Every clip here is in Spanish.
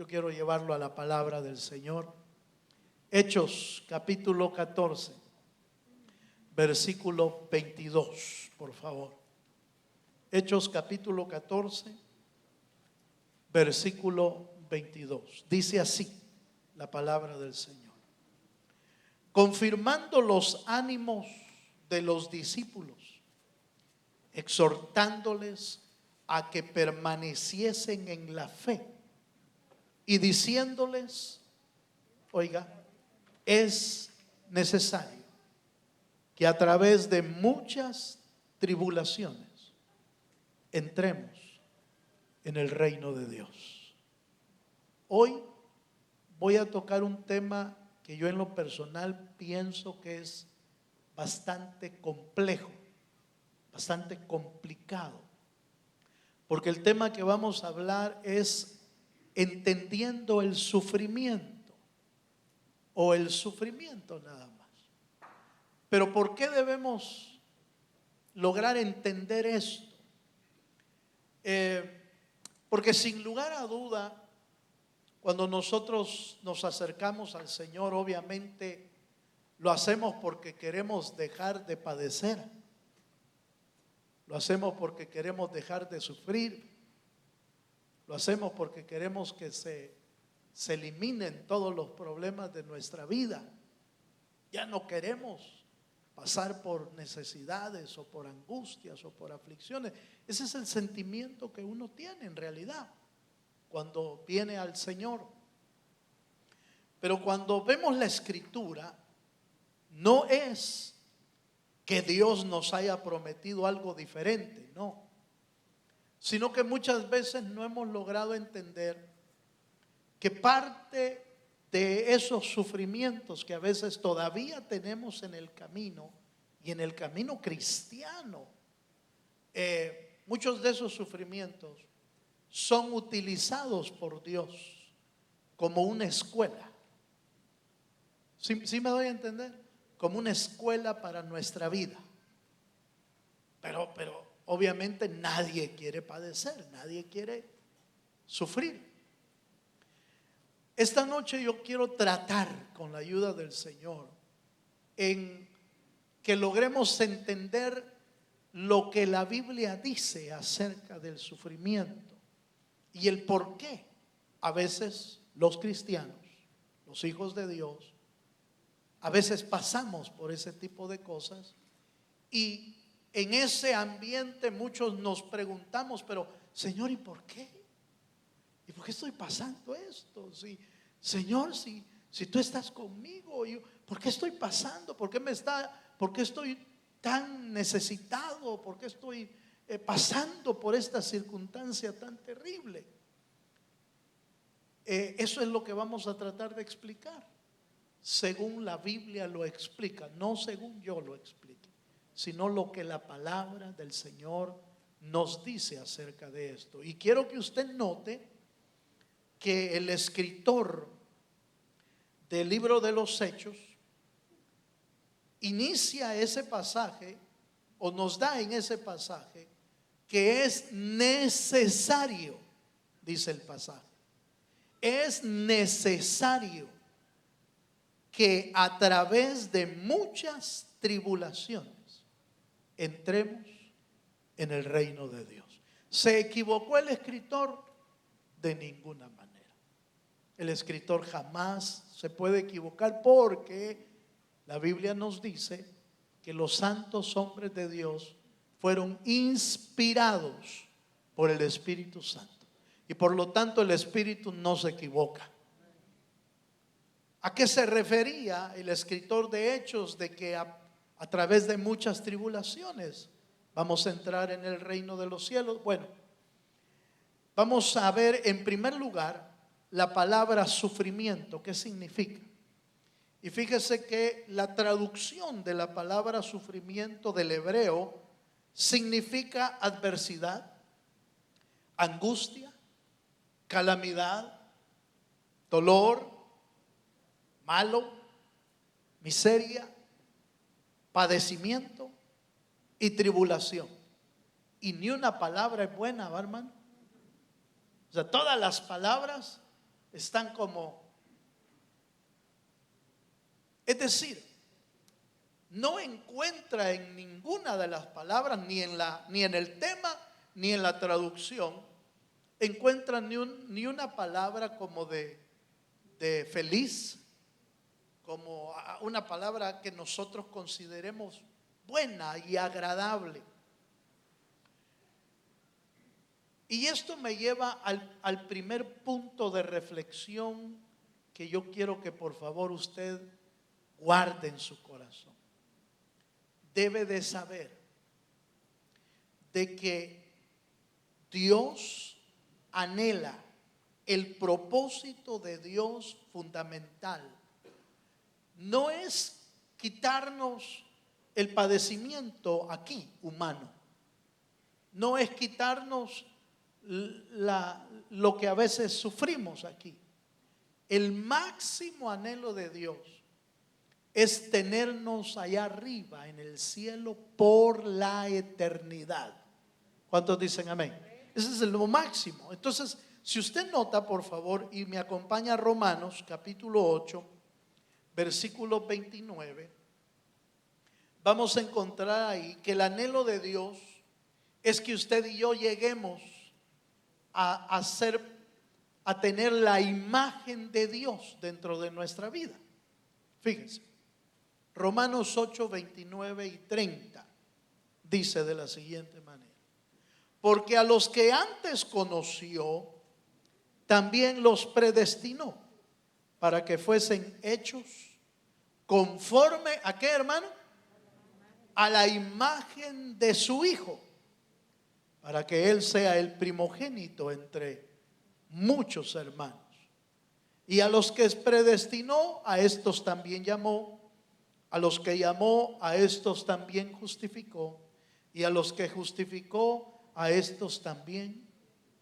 yo quiero llevarlo a la palabra del Señor. Hechos capítulo 14, versículo 22, por favor. Hechos capítulo 14, versículo 22. Dice así la palabra del Señor: confirmando los ánimos de los discípulos, exhortándoles a que permaneciesen en la fe y diciéndoles, oiga, es necesario que a través de muchas tribulaciones entremos en el reino de Dios. Hoy voy a tocar un tema que yo en lo personal pienso que es bastante complejo, bastante complicado, porque el tema que vamos a hablar es entendiendo el sufrimiento, o el sufrimiento nada más. Pero ¿por qué debemos lograr entender esto? Porque sin lugar a duda, cuando nosotros nos acercamos al Señor, obviamente lo hacemos porque queremos dejar de padecer, lo hacemos porque queremos dejar de sufrir, lo hacemos porque queremos que se eliminen todos los problemas de nuestra vida. Ya no queremos pasar por necesidades o por angustias o por aflicciones. Ese es el sentimiento que uno tiene en realidad cuando viene al Señor. Pero cuando vemos la Escritura, no es que Dios nos haya prometido algo diferente, no, sino que muchas veces no hemos logrado entender que parte de esos sufrimientos que a veces todavía tenemos en el camino, y en el camino cristiano, muchos de esos sufrimientos son utilizados por Dios como una escuela. ¿Sí me doy a entender? Como una escuela para nuestra vida. Pero obviamente nadie quiere padecer, nadie quiere sufrir. Esta noche yo quiero tratar, con la ayuda del Señor, en que logremos entender lo que la Biblia dice acerca del sufrimiento y el por qué a veces los cristianos, los hijos de Dios, a veces pasamos por ese tipo de cosas, y en ese ambiente muchos nos preguntamos, pero Señor, ¿y por qué? ¿Y por qué estoy pasando esto? Señor, si tú estás conmigo, ¿por qué estoy pasando? ¿Por qué estoy tan necesitado? ¿Por qué estoy pasando por esta circunstancia tan terrible? Eso es lo que vamos a tratar de explicar, según la Biblia lo explica, no según yo lo explique, sino lo que la palabra del Señor nos dice acerca de esto. Y quiero que usted note que el escritor del libro de los Hechos inicia ese pasaje, o nos da en ese pasaje, que es necesario, dice el pasaje, es necesario que a través de muchas tribulaciones entremos en el reino de Dios. ¿Se equivocó el escritor? De ninguna manera. El escritor jamás se puede equivocar, porque la Biblia nos dice que los santos hombres de Dios fueron inspirados por el Espíritu Santo, y por lo tanto el Espíritu no se equivoca. ¿A qué se refería el escritor de Hechos de que a través de muchas tribulaciones vamos a entrar en el reino de los cielos? Bueno, vamos a ver en primer lugar la palabra sufrimiento, ¿qué significa? Y fíjese que la traducción de la palabra sufrimiento del hebreo significa adversidad, angustia, calamidad, dolor, malo, miseria, padecimiento y tribulación. Y ni una palabra es buena, ¿va, hermano? O sea, todas las palabras están como, es decir, no encuentra en ninguna de las palabras, ni en el tema, ni en la traducción, encuentra ni una palabra como de feliz, como una palabra que nosotros consideremos buena y agradable. Y esto me lleva al primer punto de reflexión que yo quiero que por favor usted guarde en su corazón. Debe de saber de que Dios anhela, el propósito de Dios fundamental no es quitarnos el padecimiento aquí humano, no es quitarnos lo que a veces sufrimos aquí. El máximo anhelo de Dios es tenernos allá arriba en el cielo por la eternidad. ¿Cuántos dicen amén? Ese es lo máximo. Entonces, si usted nota, por favor, y me acompaña a Romanos capítulo 8, versículo 29, vamos a encontrar ahí que el anhelo de Dios es que usted y yo lleguemos a tener la imagen de Dios dentro de nuestra vida. Fíjense, Romanos 8, 29 y 30 dice de la siguiente manera: porque a los que antes conoció, también los predestinó para que fuesen hechos conforme ¿a qué, hermano? A la imagen de su Hijo, para que Él sea el primogénito entre muchos hermanos. Y a los que predestinó, a estos también llamó; a los que llamó, a estos también justificó; y a los que justificó, a estos también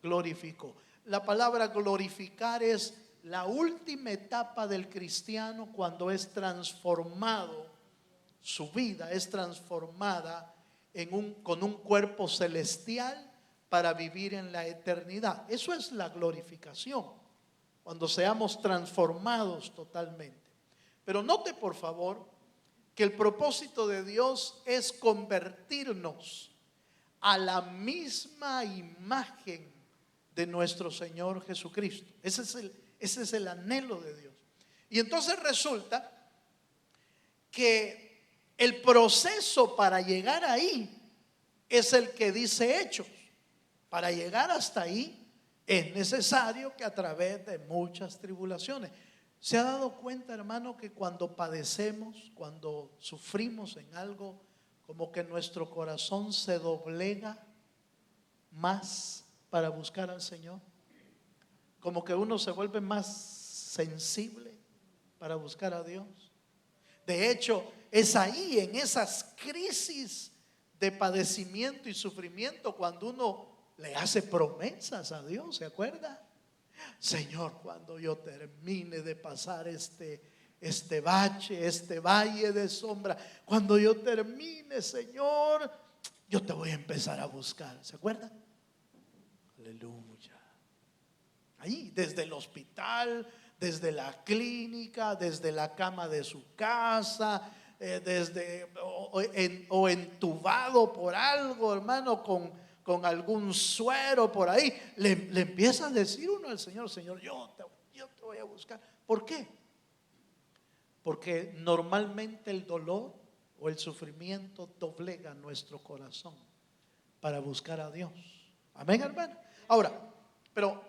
glorificó. La palabra glorificar es la última etapa del cristiano cuando es transformado, su vida es transformada con un cuerpo celestial para vivir en la eternidad. Eso es la glorificación, cuando seamos transformados totalmente. Pero note por favor que el propósito de Dios es convertirnos a la misma imagen de nuestro Señor Jesucristo. Ese es el anhelo de Dios. Y entonces resulta que el proceso para llegar ahí es el que dice Hechos. Para llegar hasta ahí es necesario que a través de muchas tribulaciones. ¿Se ha dado cuenta, hermano, que cuando padecemos, cuando sufrimos en algo, como que nuestro corazón se doblega más para buscar al Señor? Como que uno se vuelve más sensible para buscar a Dios. De hecho, es ahí, en esas crisis de padecimiento y sufrimiento, cuando uno le hace promesas a Dios. ¿Se acuerda? Señor, cuando yo termine de pasar este bache, este valle de sombra, cuando yo termine, Señor, yo te voy a empezar a buscar. ¿Se acuerda? Aleluya. Ahí, desde el hospital, desde la clínica, desde la cama de su casa, o entubado por algo, hermano, con algún suero por ahí, le empieza a decir uno al Señor: Señor, yo te voy a buscar. ¿Por qué? Porque normalmente el dolor o el sufrimiento doblega nuestro corazón para buscar a Dios. Amén, hermano. Ahora, pero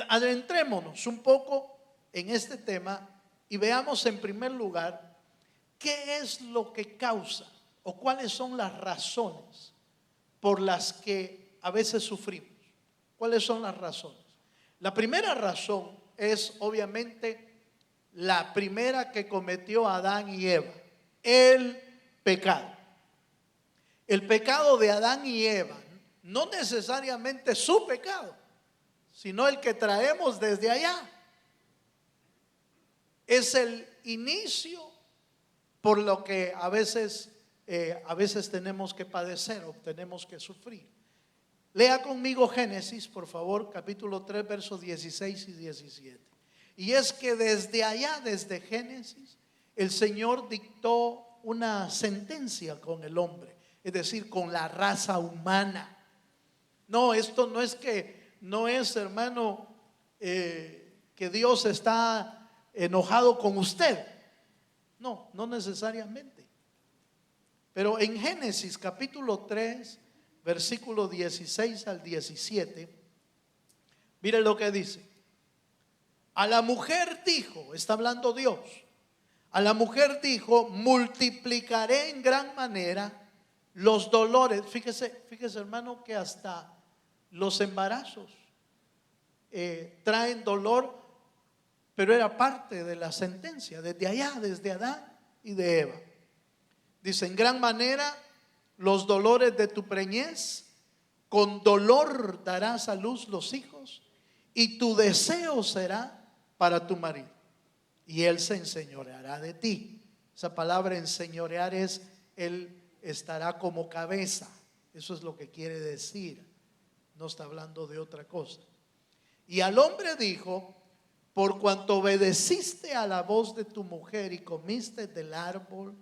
adentrémonos un poco en este tema y veamos en primer lugar qué es lo que causa o cuáles son las razones por las que a veces sufrimos. ¿Cuáles son las razones? La primera razón es obviamente la primera que cometió Adán y Eva: el pecado. El pecado de Adán y Eva, no necesariamente su pecado, sino el que traemos desde allá. Es el inicio por lo que a veces tenemos que padecer o tenemos que sufrir. Lea conmigo Génesis, por favor, capítulo 3, versos 16 y 17. Y es que desde allá, desde Génesis, el Señor dictó una sentencia con el hombre, es decir, con la raza humana. No, esto no es, hermano, que Dios está enojado con usted. No, no necesariamente. Pero en Génesis capítulo 3, versículo 16 al 17, mire lo que dice. A la mujer dijo, está hablando Dios, a la mujer dijo: multiplicaré en gran manera los dolores. Fíjese hermano, que hasta los embarazos traen dolor, pero era parte de la sentencia, desde allá, desde Adán y de Eva. Dice: en gran manera los dolores de tu preñez, con dolor darás a luz los hijos, y tu deseo será para tu marido, y él se enseñoreará de ti. Esa palabra enseñorear es: él estará como cabeza. Eso es lo que quiere decir. No está hablando de otra cosa. Y al hombre dijo: por cuanto obedeciste a la voz de tu mujer y comiste del árbol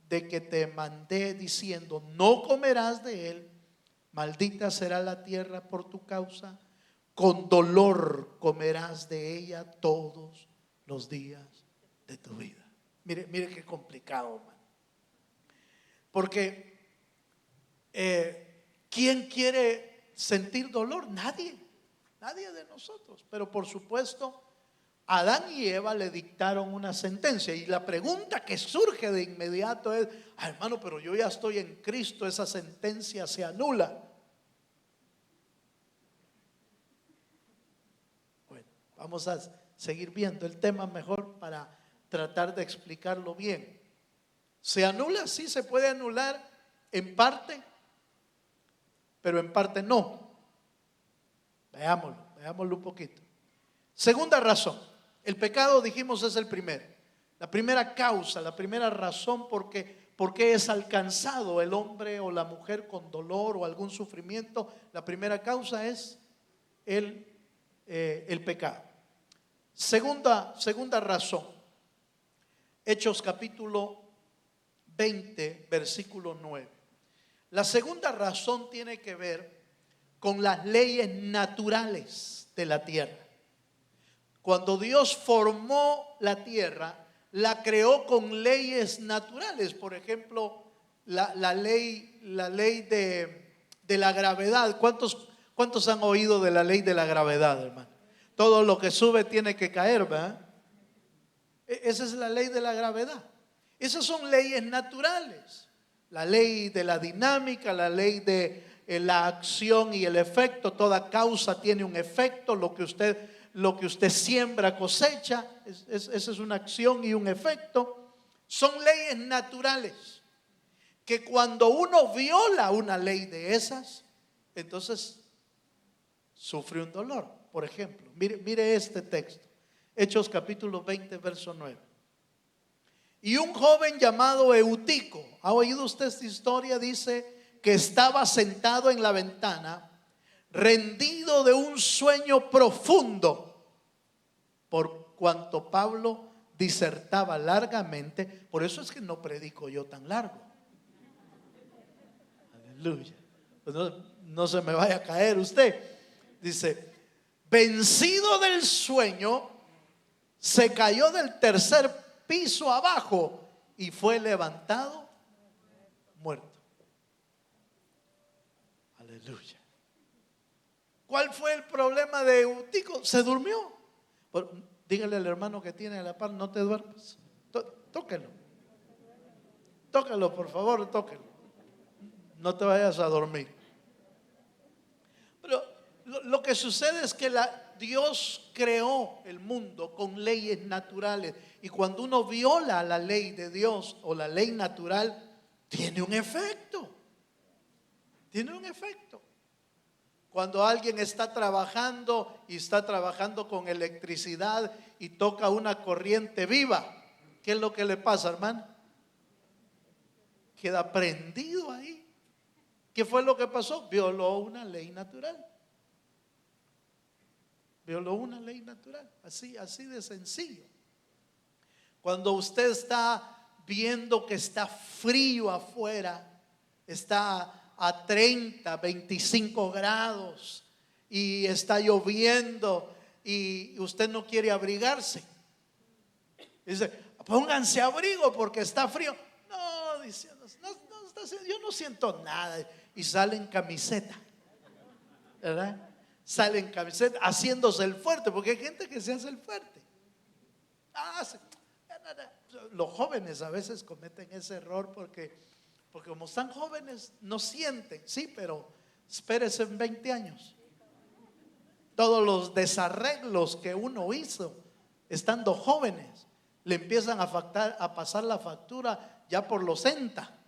de que te mandé diciendo: no comerás de él, maldita será la tierra por tu causa, con dolor comerás de ella todos los días de tu vida. Mire qué complicado, man. Porque ¿quién quiere sentir dolor? Nadie de nosotros. Pero por supuesto, Adán y Eva le dictaron una sentencia, y la pregunta que surge de inmediato es: hermano, pero yo ya estoy en Cristo, esa sentencia se anula. Bueno, vamos a seguir viendo el tema mejor para tratar de explicarlo bien. ¿Se anula? Sí, se puede anular en parte, pero en parte no. Veámoslo un poquito. Segunda razón. El pecado, dijimos, es el primero. La primera causa, la primera razón por qué es alcanzado el hombre o la mujer con dolor o algún sufrimiento. La primera causa es el pecado. Segunda razón. Hechos capítulo 20, versículo 9. La segunda razón tiene que ver con las leyes naturales de la tierra. Cuando Dios formó la tierra, la creó con leyes naturales. Por ejemplo, la ley de la gravedad. ¿Cuántos han oído de la ley de la gravedad, hermano? Todo lo que sube tiene que caer, ¿verdad? Esa es la ley de la gravedad. Esas son leyes naturales. La ley de la dinámica, la ley de la acción y el efecto. Toda causa tiene un efecto. Lo que usted siembra, cosecha. Esa es una acción y un efecto. Son leyes naturales que cuando uno viola una ley de esas, entonces sufre un dolor. Por ejemplo, mire este texto. Hechos capítulo 20, verso 9. Y un joven llamado Eutico, ¿ha oído usted esta historia? Dice que estaba sentado en la ventana, rendido de un sueño profundo, por cuanto Pablo disertaba largamente. Por eso es que no predico yo tan largo. Aleluya. Pues no se me vaya a caer usted. Dice: vencido del sueño, se cayó del tercer piso abajo y fue levantado muerto. Aleluya. ¿Cuál fue el problema de Eutico? Se durmió. Dígale al hermano que tiene a la par: no te duermas. Tóquelo. Tóquelo, por favor, tóquelo. No te vayas a dormir. Pero lo que sucede es que Dios creó el mundo con leyes naturales, y cuando uno viola la ley de Dios o la ley natural, tiene un efecto. Tiene un efecto. Cuando alguien está trabajando y está trabajando con electricidad y toca una corriente viva, ¿qué es lo que le pasa, hermano? Queda prendido ahí. ¿Qué fue lo que pasó? Violó una ley natural. Violó una ley natural, así de sencillo. Cuando usted está viendo que está frío afuera, está a 30, 25 grados y está lloviendo y usted no quiere abrigarse, dice: pónganse abrigo porque está frío. No, dice, yo no siento nada. Y sale en camiseta, ¿verdad? Sale en camiseta haciéndose el fuerte, porque hay gente que se hace el fuerte. Los jóvenes a veces cometen ese error porque como están jóvenes no sienten. Sí, pero espérese en 20 años. Todos los desarreglos que uno hizo estando jóvenes le empiezan a pasar la factura ya por los 60.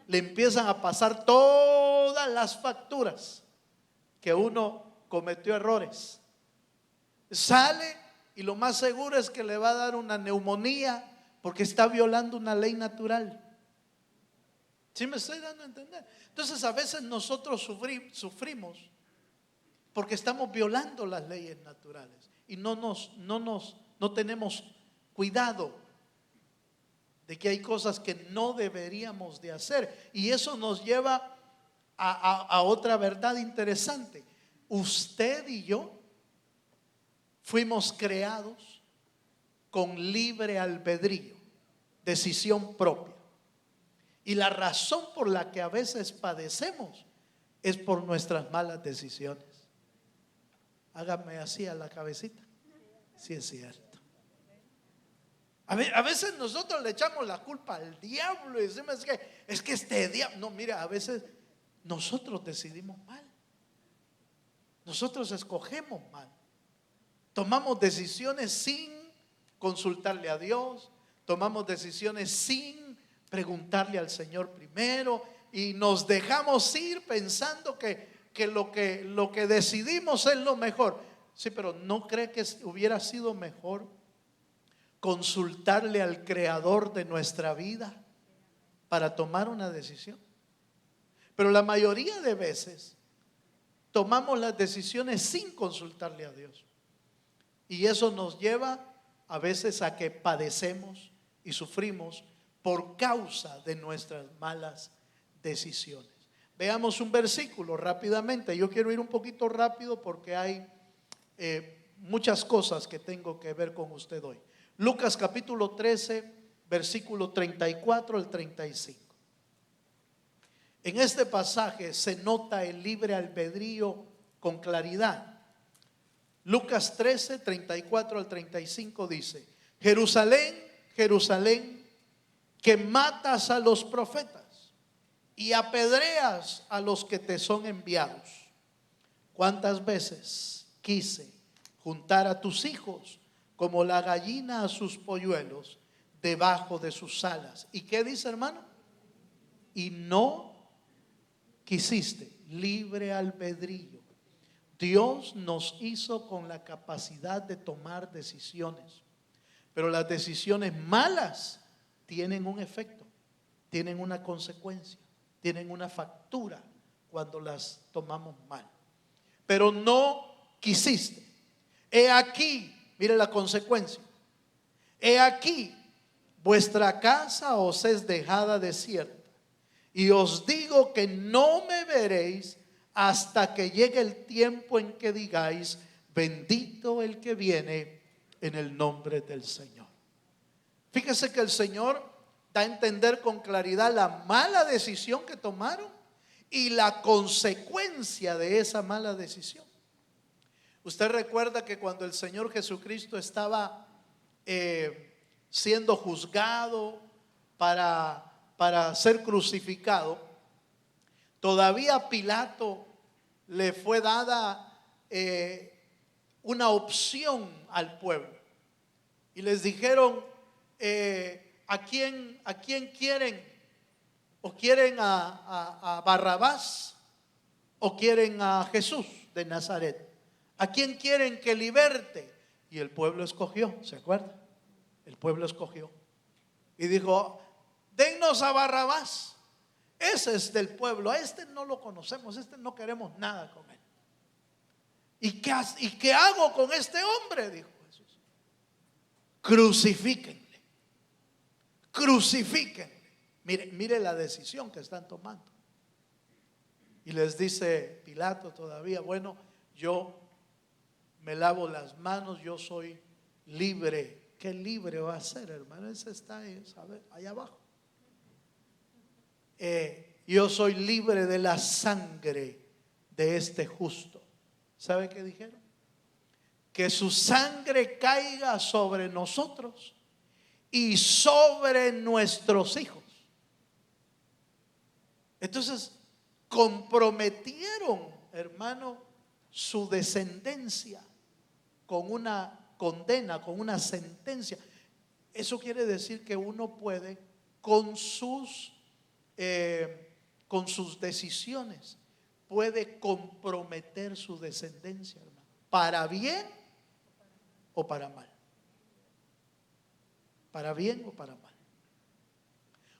Le empiezan a pasar todas las facturas que uno cometió errores. Sale y lo más seguro es que le va a dar una neumonía porque está violando una ley natural. ¿Sí me estoy dando a entender? Entonces a veces nosotros sufrimos porque estamos violando las leyes naturales y no tenemos cuidado de que hay cosas que no deberíamos de hacer. Y eso nos lleva a otra verdad interesante. Usted y yo fuimos creados con libre albedrío, decisión propia. Y la razón por la que a veces padecemos es por nuestras malas decisiones. Hágame así a la cabecita. Sí, es cierto. A veces nosotros le echamos la culpa al diablo y decimos es que este diablo. No, mira, a veces nosotros decidimos mal. Nosotros escogemos mal. Tomamos decisiones sin consultarle a Dios. Tomamos decisiones sin preguntarle al Señor primero. Y nos dejamos ir pensando que lo que decidimos es lo mejor. Sí, pero ¿no cree que hubiera sido mejor consultarle al creador de nuestra vida para tomar una decisión? Pero la mayoría de veces tomamos las decisiones sin consultarle a Dios, y eso nos lleva a veces a que padecemos y sufrimos por causa de nuestras malas decisiones. Veamos un versículo rápidamente. Yo quiero ir un poquito rápido porque hay muchas cosas que tengo que ver con usted hoy. Lucas capítulo 13, versículo 34 al 35. En este pasaje se nota el libre albedrío con claridad. Lucas 13, 34 al 35 dice: Jerusalén, Jerusalén, que matas a los profetas y apedreas a los que te son enviados. ¿Cuántas veces quise juntar a tus hijos como la gallina a sus polluelos debajo de sus alas? ¿Y qué dice, hermano? Y no quisiste. Libre albedrío. Dios nos hizo con la capacidad de tomar decisiones, pero las decisiones malas tienen un efecto, tienen una consecuencia, tienen una factura cuando las tomamos mal. Pero no quisiste. He aquí, mire la consecuencia. He aquí, vuestra casa os es dejada desierta, y os digo que no me veréis hasta que llegue el tiempo en que digáis: bendito el que viene en el nombre del Señor. Fíjese que el Señor da a entender con claridad la mala decisión que tomaron y la consecuencia de esa mala decisión. Usted recuerda que cuando el Señor Jesucristo estaba siendo juzgado para ser crucificado, todavía Pilato le fue dada una opción al pueblo, y les dijeron: ¿a quién quieren? ¿O quieren a Barrabás o quieren a Jesús de Nazaret? ¿A quién quieren que liberte? Y el pueblo escogió, ¿se acuerda? El pueblo escogió y dijo: dennos a Barrabás. Ese es del pueblo, a este no lo conocemos, este no queremos nada con él. ¿Y qué hago con este hombre?, dijo Jesús. Crucifíquenle, crucifíquenle. Mire la decisión que están tomando. Y les dice Pilato todavía: bueno, yo me lavo las manos, yo soy libre. ¿Qué libre va a ser, hermano? Ese está ahí, ¿sabe? Allá abajo. Yo soy libre de la sangre de este justo. ¿Sabe qué dijeron? Que su sangre caiga sobre nosotros y sobre nuestros hijos. Entonces comprometieron, hermano, su descendencia con una condena, con una sentencia. Eso quiere decir que uno puede con sus decisiones, puede comprometer su descendencia, hermano, para bien o para mal. Para bien o para mal.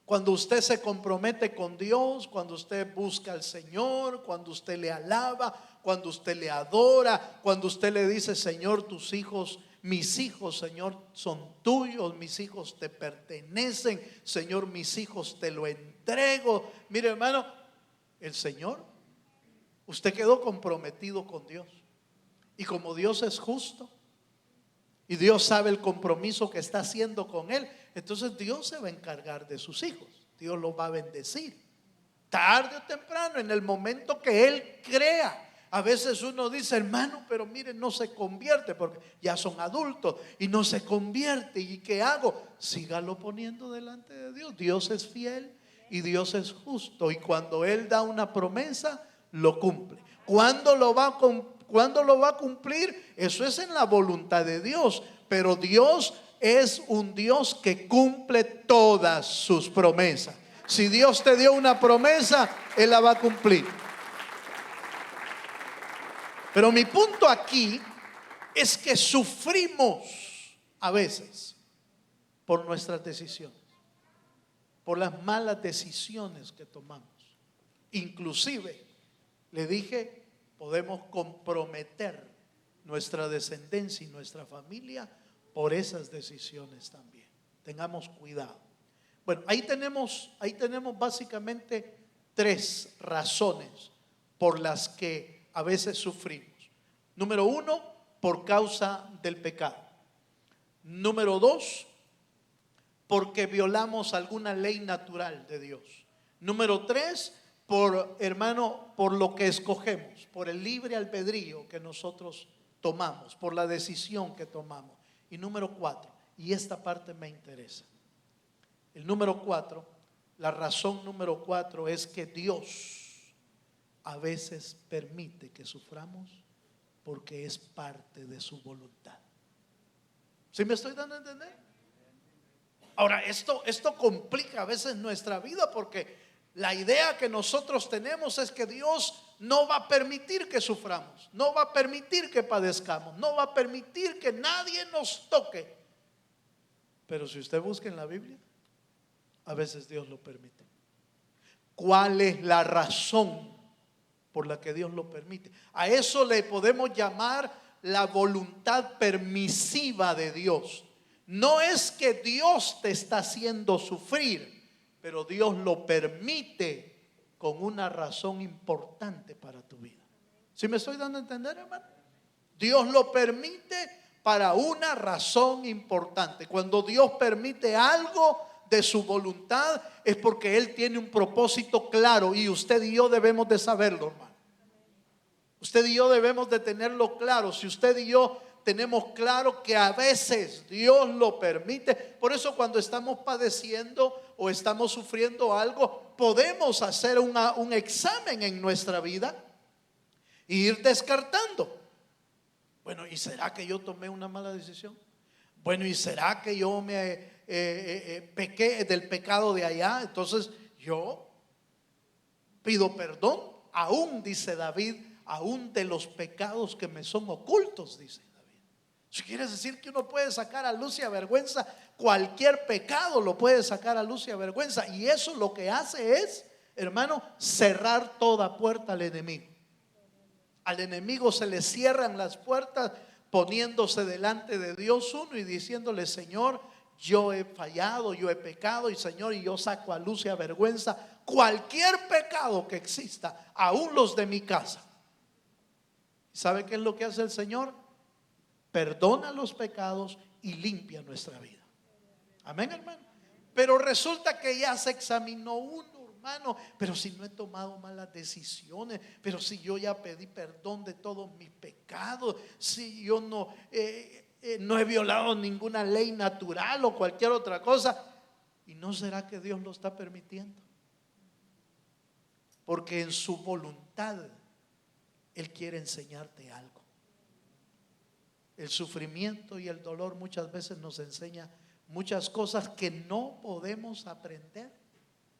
Cuando usted se compromete con Dios, cuando usted busca al Señor, cuando usted le alaba, cuando usted le adora, cuando usted le dice: Señor, tus hijos, mis hijos, Señor, son tuyos, mis hijos te pertenecen, Señor, mis hijos te lo entrego. Mire, hermano, el Señor, usted quedó comprometido con Dios. Y como Dios es justo y Dios sabe el compromiso que está haciendo con él, entonces Dios se va a encargar de sus hijos. Dios los va a bendecir tarde o temprano, en el momento que él crea. A veces uno dice: hermano, pero mire, no se convierte, porque ya son adultos y no se convierte. ¿Y qué hago? Sígalo poniendo delante de Dios. Dios es fiel y Dios es justo, y cuando él da una promesa, lo cumple. ¿Cuándo lo va a cumplir? Eso es en la voluntad de Dios. Pero Dios es un Dios que cumple todas sus promesas. Si Dios te dio una promesa, Él la va a cumplir. Pero mi punto aquí es que sufrimos a veces por nuestras decisiones, por las malas decisiones que tomamos. Inclusive, le dije, podemos comprometer nuestra descendencia y nuestra familia por esas decisiones también. Tengamos cuidado. Bueno, ahí tenemos básicamente 3 razones por las que a veces sufrimos. Número 1, por causa del pecado. Número 2, porque violamos alguna ley natural de Dios. Número 3, por lo que escogemos, por el libre albedrío que nosotros tomamos, por la decisión que tomamos. Y número 4, y esta parte me interesa. El número 4, la razón número 4 es que Dios a veces permite que suframos porque es parte de su voluntad. ¿Sí me estoy dando a entender? Ahora, esto complica a veces nuestra vida, porque la idea que nosotros tenemos es que Dios no va a permitir que suframos, no va a permitir que padezcamos, no va a permitir que nadie nos toque. Pero si usted busca en la Biblia, a veces Dios lo permite. ¿Cuál es la razón por la que Dios lo permite? A eso le podemos llamar la voluntad permisiva de Dios. No es que Dios te está haciendo sufrir, pero Dios lo permite con una razón importante para tu vida. ¿Sí me estoy dando a entender, hermano? Dios lo permite para una razón importante. Cuando Dios permite algo de su voluntad, es porque Él tiene un propósito claro, y usted y yo debemos de saberlo, hermano. Usted y yo debemos de tenerlo claro. Si usted y yo tenemos claro que a veces Dios lo permite, por eso cuando estamos padeciendo o estamos sufriendo algo, podemos hacer un examen en nuestra vida e ir descartando. Bueno, ¿y será que yo tomé una mala decisión? Bueno, ¿y será que yo me pequé del pecado de allá? Entonces yo pido perdón, aún, dice David, aún de los pecados que me son ocultos, dice David. Si quieres decir que uno puede sacar a luz y a vergüenza cualquier pecado, lo puede sacar a luz y a vergüenza, y eso lo que hace es, hermano, cerrar toda puerta al enemigo. Al enemigo se le cierran las puertas, poniéndose delante de Dios uno y diciéndole: Señor, yo he fallado, yo he pecado, y Señor, y yo saco a luz y a vergüenza cualquier pecado que exista, aún los de mi casa. ¿Sabe qué es lo que hace el Señor? Perdona los pecados y limpia nuestra vida. Amén, hermano. Pero resulta que ya se examinó uno, hermano. Pero si no he tomado malas decisiones, pero si yo ya pedí perdón de todos mis pecados, si yo no he violado ninguna ley natural o cualquier otra cosa. ¿Y no será que Dios lo está permitiendo? Porque en su voluntad Él quiere enseñarte algo. El sufrimiento y el dolor muchas veces nos enseña muchas cosas que no podemos aprender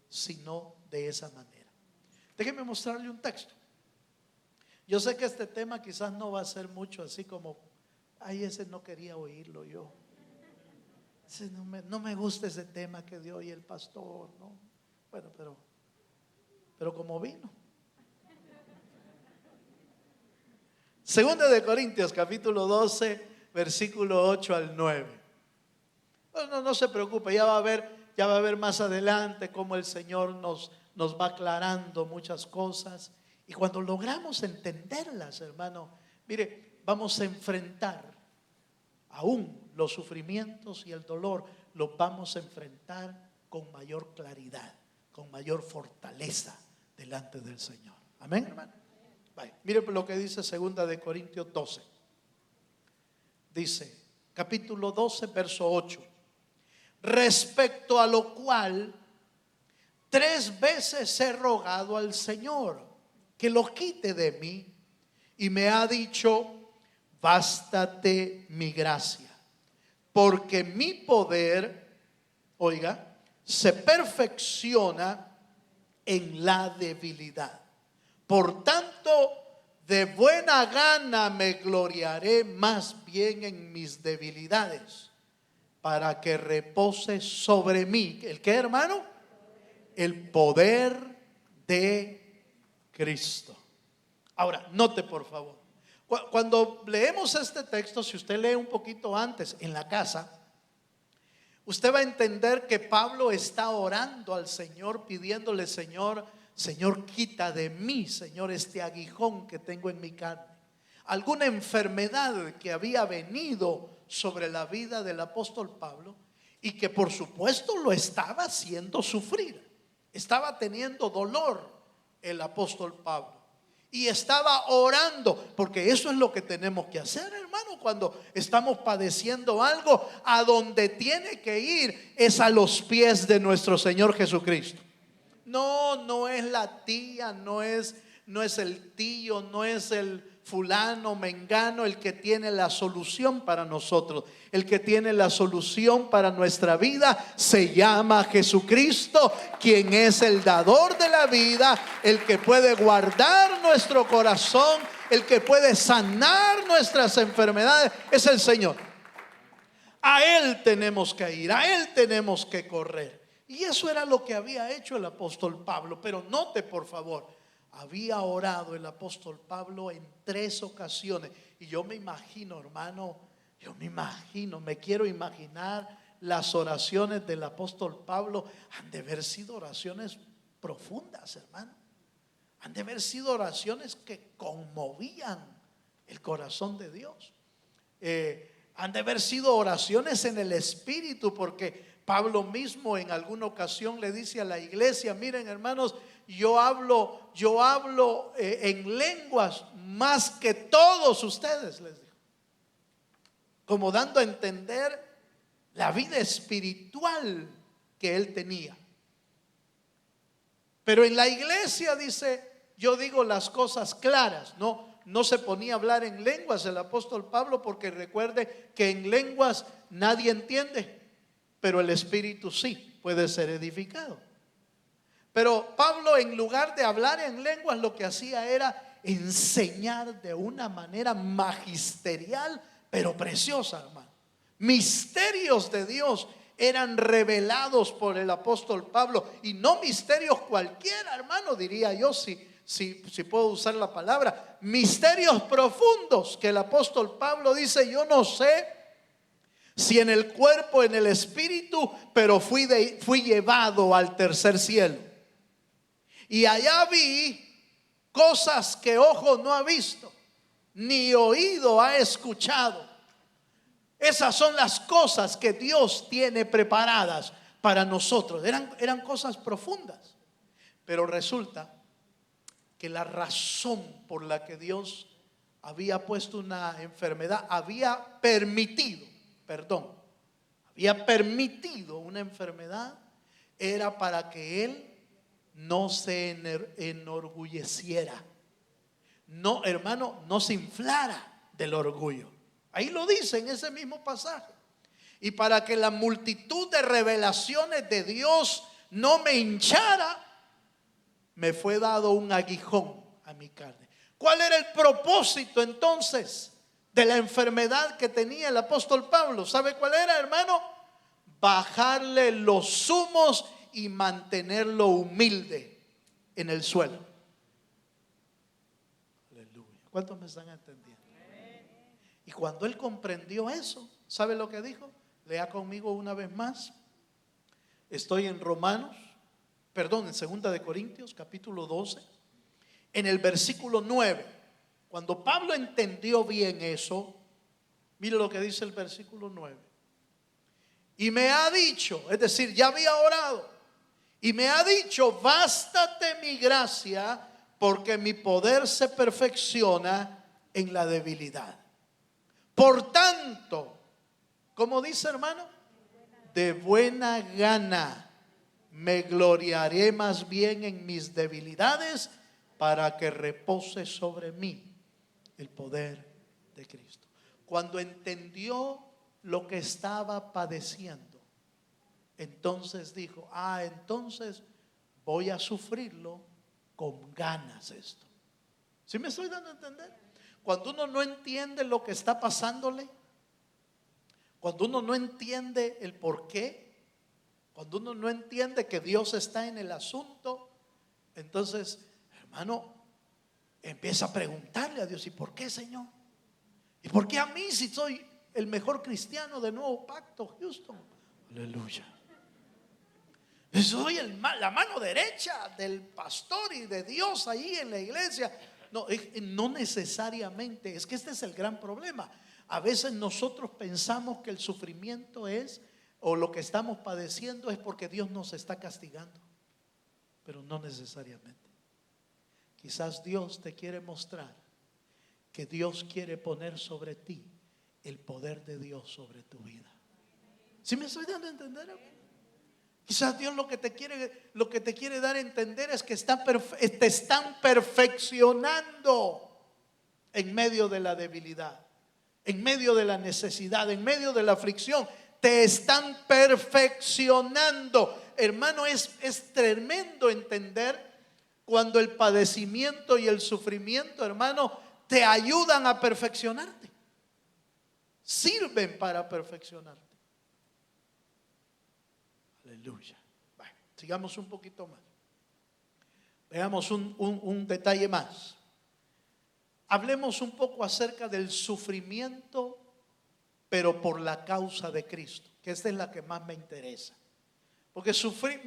sino de esa manera. Déjeme mostrarle un texto. Yo sé que este tema quizás no va a ser mucho así como: ay, ese no quería oírlo yo. Ese no me gusta ese tema que dio hoy el pastor, ¿no? Bueno, pero como vino. Segunda de Corintios, capítulo 12, versículo 8 al 9. Bueno, no se preocupe, ya va a ver más adelante cómo el Señor nos va aclarando muchas cosas. Y cuando logramos entenderlas, hermano, mire, vamos a enfrentar aún los sufrimientos y el dolor, los vamos a enfrentar con mayor claridad, con mayor fortaleza delante del Señor. Amén, hermano. Vaya, mire lo que dice segunda de Corintios 12. Dice, capítulo 12, verso 8. Respecto a lo cual 3 veces he rogado al Señor que lo quite de mí, y me ha dicho: bástate mi gracia, porque mi poder, oiga, se perfecciona en la debilidad. Por tanto, de buena gana me gloriaré más bien en mis debilidades, para que repose sobre mí, ¿el qué, hermano? El poder de Cristo. Ahora, note por favor, cuando leemos este texto, si usted lee un poquito antes en la casa, usted va a entender que Pablo está orando al Señor, pidiéndole: Señor, quita de mí, Señor, este aguijón que tengo en mi carne. Alguna enfermedad que había venido sobre la vida del apóstol Pablo y que por supuesto lo estaba haciendo sufrir. Estaba teniendo dolor el apóstol Pablo y estaba orando, porque eso es lo que tenemos que hacer, hermano, cuando estamos padeciendo algo. A donde tiene que ir es a los pies de nuestro Señor Jesucristo. No es la tía, no es el tío, no es el fulano, mengano el que tiene la solución para nosotros. El que tiene la solución para nuestra vida se llama Jesucristo, quien es el dador de la vida, el que puede guardar nuestro corazón, el que puede sanar nuestras enfermedades, es el Señor. A Él tenemos que ir, a Él tenemos que correr. Y eso era lo que había hecho el apóstol Pablo. Pero note por favor, había orado el apóstol Pablo en 3 ocasiones. Y yo me imagino, hermano, me quiero imaginar las oraciones del apóstol Pablo. Han de haber sido oraciones profundas, hermano. Han de haber sido oraciones que conmovían el corazón de Dios. Han de haber sido oraciones en el Espíritu, porque Pablo mismo en alguna ocasión le dice a la iglesia: miren, hermanos, yo hablo en lenguas más que todos ustedes, les dijo, como dando a entender la vida espiritual que él tenía. Pero en la iglesia dice: yo digo las cosas claras. No se ponía a hablar en lenguas el apóstol Pablo, porque recuerde que en lenguas nadie entiende, pero el espíritu sí puede ser edificado. Pero Pablo, en lugar de hablar en lenguas, lo que hacía era enseñar de una manera magisterial, pero preciosa, hermano. Misterios de Dios eran revelados por el apóstol Pablo, y no misterios cualquiera, hermano, diría yo, si si puedo usar la palabra, misterios profundos que el apóstol Pablo dice: yo no sé si en el cuerpo, en el espíritu, pero fui llevado al tercer cielo. Y allá vi cosas que ojo no ha visto, ni oído ha escuchado. Esas son las cosas que Dios tiene preparadas para nosotros. Eran cosas profundas. Pero resulta que la razón por la que Dios había puesto una enfermedad, había permitido una enfermedad, era para que Él no se enorgulleciera. No, hermano, no se inflara del orgullo. Ahí lo dice en ese mismo pasaje. Y para que la multitud de revelaciones de Dios no me hinchara, me fue dado un aguijón a mi carne. ¿Cuál era el propósito entonces de la enfermedad que tenía el apóstol Pablo? ¿Sabe cuál era, hermano? Bajarle los humos y mantenerlo humilde en el suelo. Aleluya. ¿Cuántos me están entendiendo? Y cuando él comprendió eso, ¿sabe lo que dijo? Lea conmigo una vez más. Estoy en en 2 de Corintios, capítulo 12, en el versículo 9. Cuando Pablo entendió bien eso, mire lo que dice el versículo 9. Y me ha dicho, es decir, ya había orado, y me ha dicho: bástate mi gracia, porque mi poder se perfecciona en la debilidad. Por tanto, ¿cómo dice, hermano? De buena gana me gloriaré más bien en mis debilidades, para que repose sobre mí el poder de Cristo. Cuando entendió lo que estaba padeciendo, entonces dijo: entonces voy a sufrirlo con ganas esto. ¿Sí me estoy dando a entender? Cuando uno no entiende lo que está pasándole, cuando uno no entiende el por qué, cuando uno no entiende que Dios está en el asunto, entonces, hermano, empieza a preguntarle a Dios: ¿y por qué, Señor? ¿Y por qué a mí, si soy el mejor cristiano de Nuevo Pacto, Houston? Aleluya. Soy la mano derecha del pastor y de Dios ahí en la iglesia. No necesariamente. Es que este es el gran problema. A veces nosotros pensamos que el sufrimiento o lo que estamos padeciendo es porque Dios nos está castigando, pero no necesariamente. Quizás Dios te quiere mostrar que Dios quiere poner sobre ti el poder de Dios sobre tu vida. ¿Sí me estoy dando a entender? Quizás Dios lo que te quiere dar a entender es que te están perfeccionando en medio de la debilidad, en medio de la necesidad, en medio de la aflicción. Te están perfeccionando. Hermano, es tremendo entender cuando el padecimiento y el sufrimiento, hermano, te ayudan a perfeccionarte. Sirven para perfeccionarte. Aleluya. Bueno, sigamos un poquito más. Veamos un detalle más. Hablemos un poco acerca del sufrimiento, pero por la causa de Cristo, que esta es la que más me interesa. Porque sufrir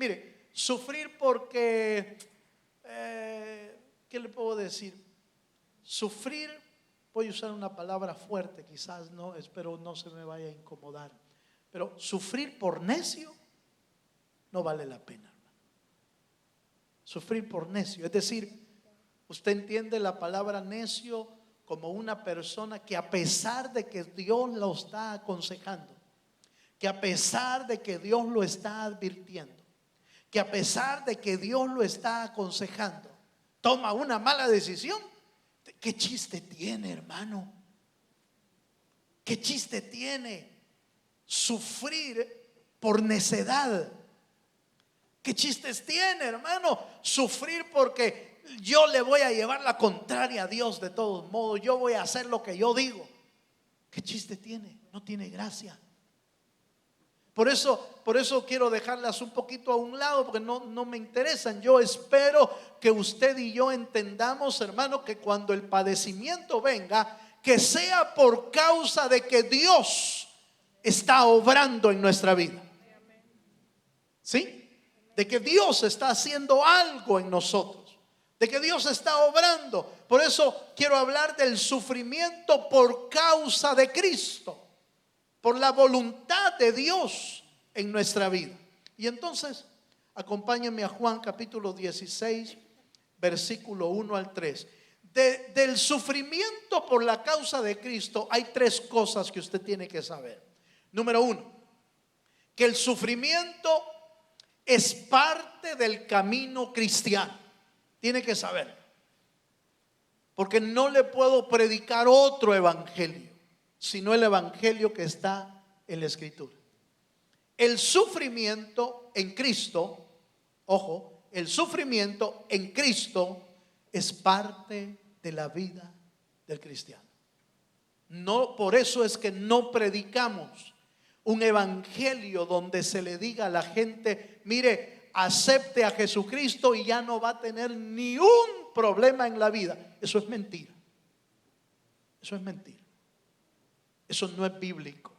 porque, ¿qué le puedo decir? Sufrir, voy a usar una palabra fuerte, quizás no, espero no se me vaya a incomodar, pero sufrir por necio no vale la pena, hermano. Sufrir por necio, es decir, usted entiende la palabra necio como una persona que, a pesar de que Dios lo está aconsejando, que a pesar de que Dios lo está advirtiendo, que a pesar de que Dios lo está aconsejando, toma una mala decisión. ¿Qué chiste tiene, hermano? ¿Qué chiste tiene sufrir por necedad? ¿Qué chistes tiene, hermano? Sufrir porque yo le voy a llevar la contraria a Dios de todos modos. Yo voy a hacer lo que yo digo. ¿Qué chiste tiene? No tiene gracia. Por eso quiero dejarlas un poquito a un lado, porque no me interesan. Yo espero que usted y yo entendamos, hermano, que cuando el padecimiento venga, que sea por causa de que Dios está obrando en nuestra vida. ¿Sí? De que Dios está haciendo algo en nosotros, de que Dios está obrando. Por eso quiero hablar del sufrimiento por causa de Cristo, por la voluntad de Dios en nuestra vida. Y entonces, acompáñenme a Juan capítulo 16, versículo 1 al 3. Del sufrimiento por la causa de Cristo hay tres cosas que usted tiene que saber. Número uno, que el sufrimiento es parte del camino cristiano. Tiene que saber, porque no le puedo predicar otro evangelio, sino el evangelio que está en la Escritura. El sufrimiento en Cristo, ojo, el sufrimiento en Cristo es parte de la vida del cristiano. No, por eso es que no predicamos un evangelio donde se le diga a la gente: mire, acepte a Jesucristo y ya no va a tener ni un problema en la vida. Eso es mentira. Eso es mentira. Eso no es bíblico.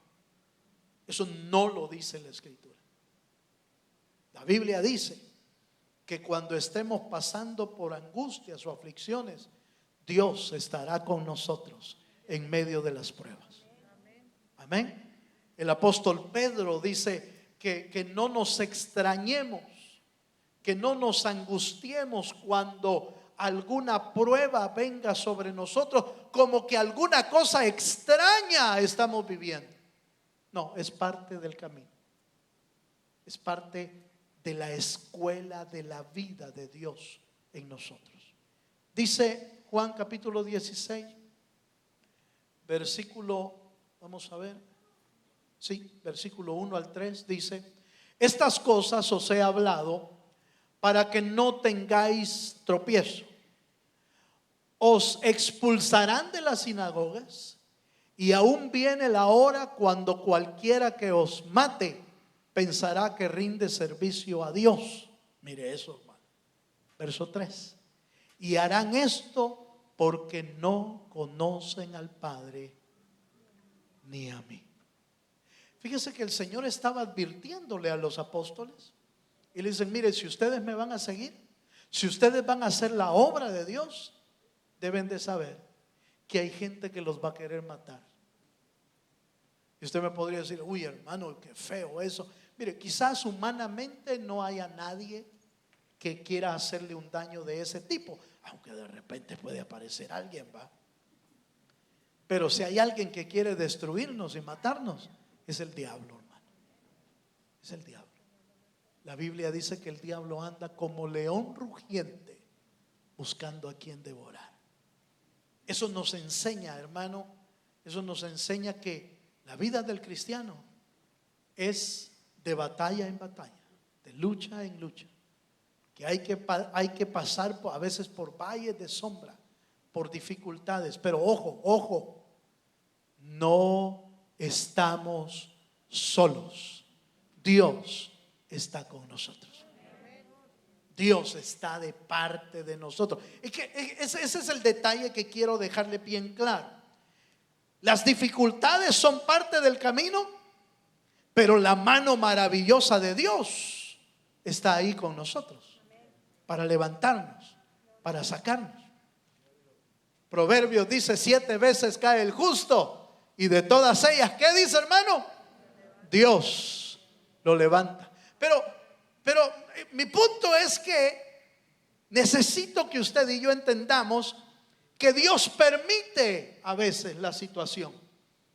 Eso no lo dice la Escritura. La Biblia dice que cuando estemos pasando por angustias o aflicciones, Dios estará con nosotros en medio de las pruebas. Amén. El apóstol Pedro dice que no nos extrañemos, que no nos angustiemos cuando alguna prueba venga sobre nosotros, como que alguna cosa extraña estamos viviendo. No, es parte del camino. Es parte de la escuela de la vida de Dios en nosotros. Dice Juan capítulo 16, versículo, vamos a ver, sí, versículo 1 al 3, dice: estas cosas os he hablado para que no tengáis tropiezo. Os expulsarán de las sinagogas, y aún viene la hora cuando cualquiera que os mate pensará que rinde servicio a Dios. Mire eso, hermano. Verso 3. Y harán esto porque no conocen al Padre ni a mí. Fíjese que el Señor estaba advirtiéndole a los apóstoles y le dicen: mire, si ustedes me van a seguir, si ustedes van a hacer la obra de Dios, deben de saber que hay gente que los va a querer matar. Y usted me podría decir: uy, hermano, qué feo eso. Mire, quizás humanamente no haya nadie que quiera hacerle un daño de ese tipo, aunque de repente puede aparecer alguien, ¿va? Pero si hay alguien que quiere destruirnos y matarnos, es el diablo, hermano. Es el diablo. La Biblia dice que el diablo anda como león rugiente buscando a quien devorar. Eso nos enseña, hermano, eso nos enseña que la vida del cristiano es de batalla en batalla, de lucha en lucha, que hay que pasar a veces por valles de sombra, por dificultades, pero ojo, no estamos solos. Dios está con nosotros. Dios está de parte de nosotros. Es que ese es el detalle que quiero dejarle bien claro. Las dificultades son parte del camino, pero la mano maravillosa de Dios está ahí con nosotros para levantarnos, para sacarnos. Proverbios dice: 7 veces cae el justo, y de todas ellas, ¿qué dice, hermano? Dios lo levanta. Pero mi punto es que necesito que usted y yo entendamos que Dios permite a veces la situación.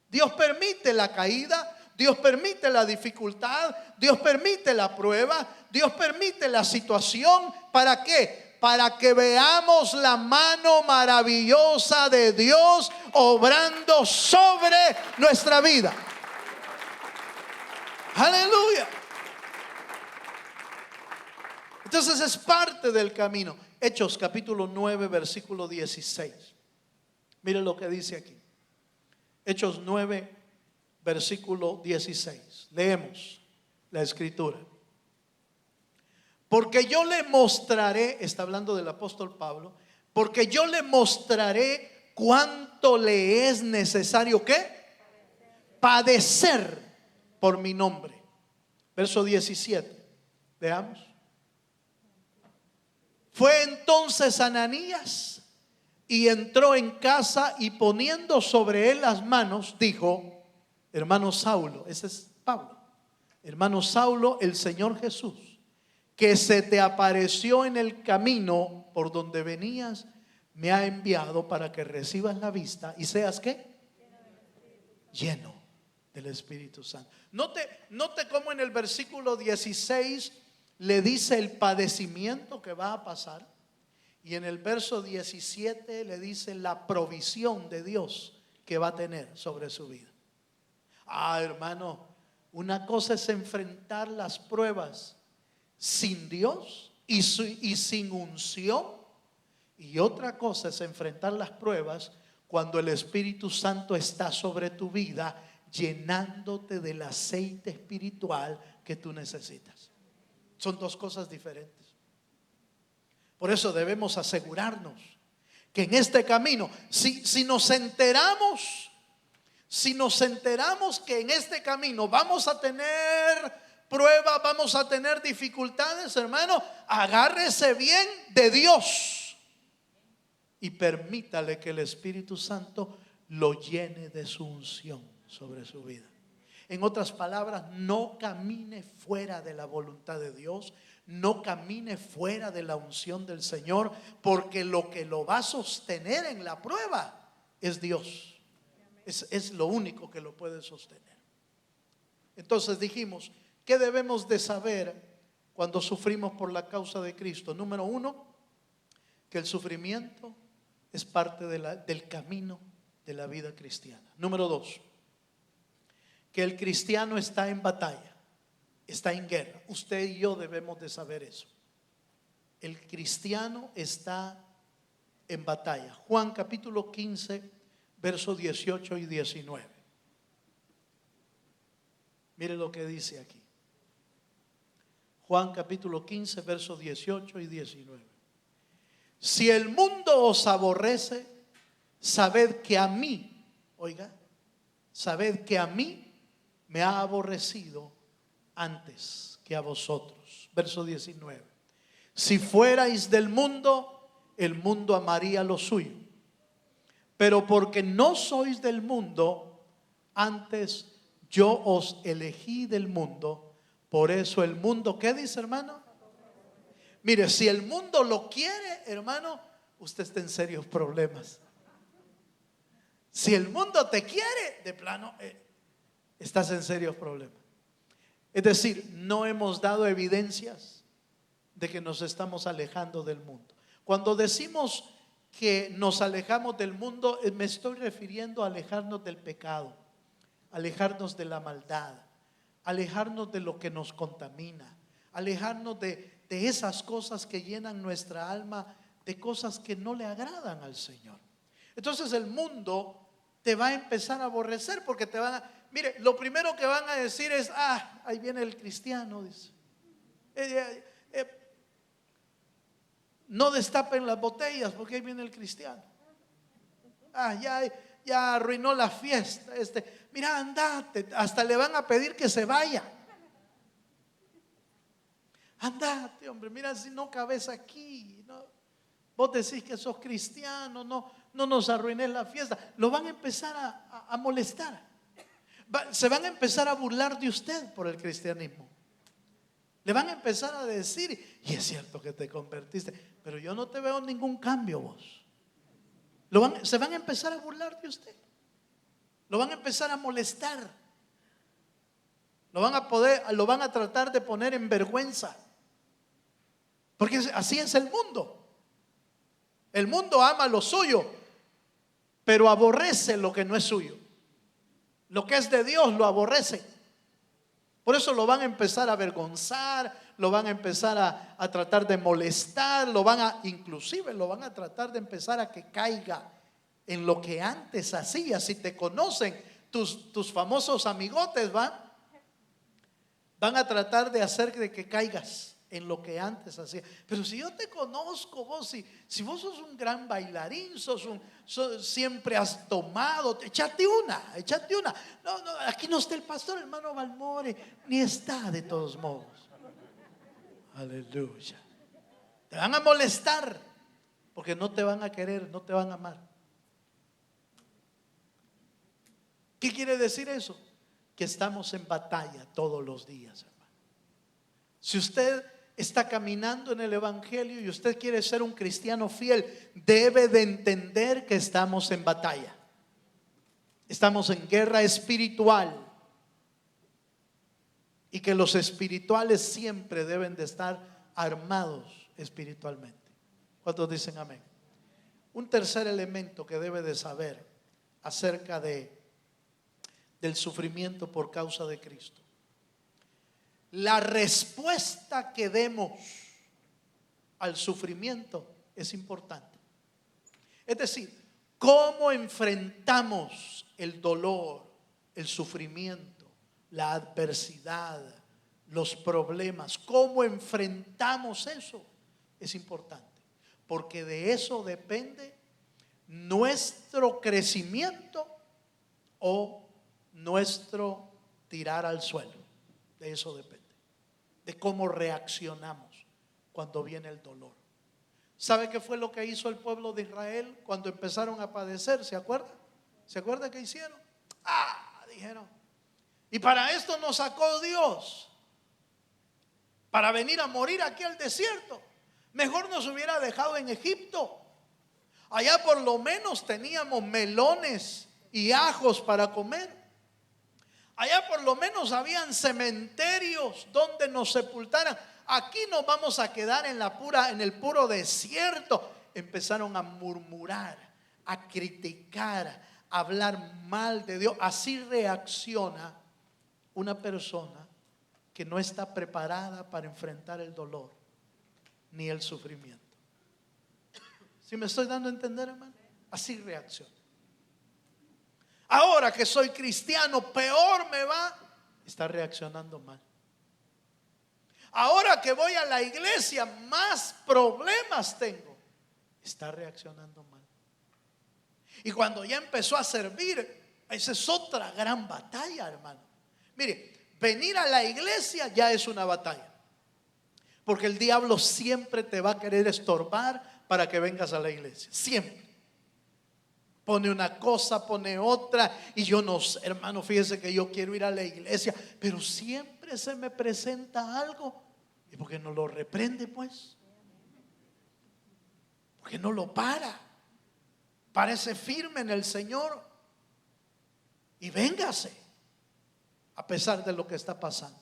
Dios permite la caída, Dios permite la dificultad, Dios permite la prueba, Dios permite la situación. ¿Para qué? Para que veamos la mano maravillosa de Dios obrando sobre nuestra vida. Aleluya. Entonces es parte del camino. Hechos capítulo 9 versículo 16. Miren lo que dice aquí. Hechos 9 versículo 16. Leemos. la escritura. Porque yo le mostraré, está hablando del apóstol Pablo, porque yo le mostraré cuánto le es necesario, ¿qué? Padecer por mi nombre. Verso 17, veamos. Fue entonces Ananías y entró en casa y poniendo sobre él las manos, dijo: hermano Saulo, ese es Pablo, hermano Saulo, el Señor Jesús, que se te apareció en el camino por donde venías, me ha enviado para que recibas la vista y seas, ¿qué? Lleno del Espíritu Santo. Note cómo en el versículo 16 le dice el padecimiento que va a pasar, y en el verso 17 le dice la provisión de Dios que va a tener sobre su vida. Hermano, una cosa es enfrentar las pruebas sin Dios y sin unción, y otra cosa es enfrentar las pruebas cuando el Espíritu Santo está sobre tu vida, llenándote del aceite espiritual que tú necesitas. Son dos cosas diferentes. Por eso debemos asegurarnos que en este camino, si nos enteramos que en este camino vamos a tener pruebas, vamos a tener dificultades, hermano, agárrese bien de Dios y permítale que el Espíritu Santo lo llene de su unción sobre su vida. En otras palabras, no camine fuera de la voluntad de Dios, no camine fuera de la unción del Señor, porque lo que lo va a sostener en la prueba es Dios. Es lo único que lo puede sostener. Entonces dijimos, ¿qué debemos de saber cuando sufrimos por la causa de Cristo? Número uno, que el sufrimiento es parte del camino de la vida cristiana. Número dos, que el cristiano está en batalla, está en guerra. Usted y yo debemos de saber eso. El cristiano está en batalla. Juan capítulo 15, versos 18 y 19. Mire lo que dice aquí. Juan capítulo 15, versos 18 y 19. Si el mundo os aborrece, sabed que a mí, oiga, sabed que a mí me ha aborrecido antes que a vosotros. Verso 19. Si fuerais del mundo, el mundo amaría lo suyo. Pero porque no sois del mundo, antes yo os elegí del mundo. Por eso el mundo, ¿qué dice, hermano? Mire, si el mundo lo quiere, hermano, usted está en serios problemas. Si el mundo te quiere, de plano, estás en serios problemas. Es decir, no hemos dado evidencias de que nos estamos alejando del mundo. Cuando decimos que nos alejamos del mundo, me estoy refiriendo a alejarnos del pecado, alejarnos de la maldad, alejarnos de lo que nos contamina, alejarnos de esas cosas que llenan nuestra alma, de cosas que no le agradan al Señor. Entonces el mundo te va a empezar a aborrecer, porque te van a, mire, lo primero que van a decir es: ahí viene el cristiano, dice. No destapen las botellas porque ahí viene el cristiano. Ya arruinó la fiesta. Mira, andate, hasta le van a pedir que se vaya. Andate, hombre, mira, si no cabes aquí, ¿no? Vos decís que sos cristiano, no nos arruines la fiesta. Lo van a empezar a molestar. Se van a empezar a burlar de usted por el cristianismo. Le van a empezar a decir: y es cierto que te convertiste, pero yo no te veo ningún cambio vos. Se van a empezar a burlar de usted. Lo van a empezar a molestar. Lo van a tratar de poner en vergüenza. Porque así es el mundo. El mundo ama lo suyo, pero aborrece lo que no es suyo. Lo que es de Dios lo aborrece. Por eso lo van a empezar a avergonzar, lo van a empezar a tratar de molestar, inclusive lo van a tratar de empezar a que caiga en lo que antes hacía. Si te conocen tus famosos amigotes, Van a tratar de hacer de que caigas en lo que antes hacías. Pero si yo te conozco, vos, si vos sos un gran bailarín, siempre has tomado, échate una. No, aquí no está el pastor, hermano Balmore, ni está de todos modos. Aleluya. Te van a molestar porque no te van a querer, no te van a amar. ¿Qué quiere decir eso? Que estamos en batalla todos los días, hermano. Si usted está caminando en el evangelio y usted quiere ser un cristiano fiel, debe de entender que estamos en batalla. Estamos en guerra espiritual y que los espirituales siempre deben de estar armados espiritualmente. ¿Cuántos dicen amén? Un tercer elemento que debe de saber acerca del sufrimiento por causa de Cristo: la respuesta que demos al sufrimiento es importante. Es decir, cómo enfrentamos el dolor, el sufrimiento, la adversidad, los problemas, cómo enfrentamos eso es importante, porque de eso depende nuestro crecimiento o nuestro tirar al suelo. De eso depende, de cómo reaccionamos cuando viene el dolor. ¿Sabe qué fue lo que hizo el pueblo de Israel cuando empezaron a padecer? ¿Se acuerdan? ¿Se acuerdan qué hicieron? Dijeron, y para esto nos sacó Dios, para venir a morir aquí al desierto. Mejor nos hubiera dejado en Egipto. Allá por lo menos teníamos melones y ajos para comer. Allá por lo menos habían cementerios donde nos sepultaran. Aquí nos vamos a quedar en el puro desierto. Empezaron a murmurar, a criticar, a hablar mal de Dios. Así reacciona una persona que no está preparada para enfrentar el dolor ni el sufrimiento. ¿Sí me estoy dando a entender, hermano? Así reacciona. Ahora que soy cristiano, peor me va. Está reaccionando mal. Ahora que voy a la iglesia, más problemas tengo. Está reaccionando mal. Y cuando ya empezó a servir, esa es otra gran batalla, hermano. Mire, venir a la iglesia ya es una batalla, porque el diablo siempre te va a querer estorbar para que vengas a la iglesia. Siempre. Pone una cosa, pone otra. Y yo no sé, hermano, fíjese que yo quiero ir a la iglesia, pero siempre se me presenta algo. ¿Y por qué no lo reprende, pues? ¿Por qué no lo para? Parece firme en el Señor y véngase, a pesar de lo que está pasando.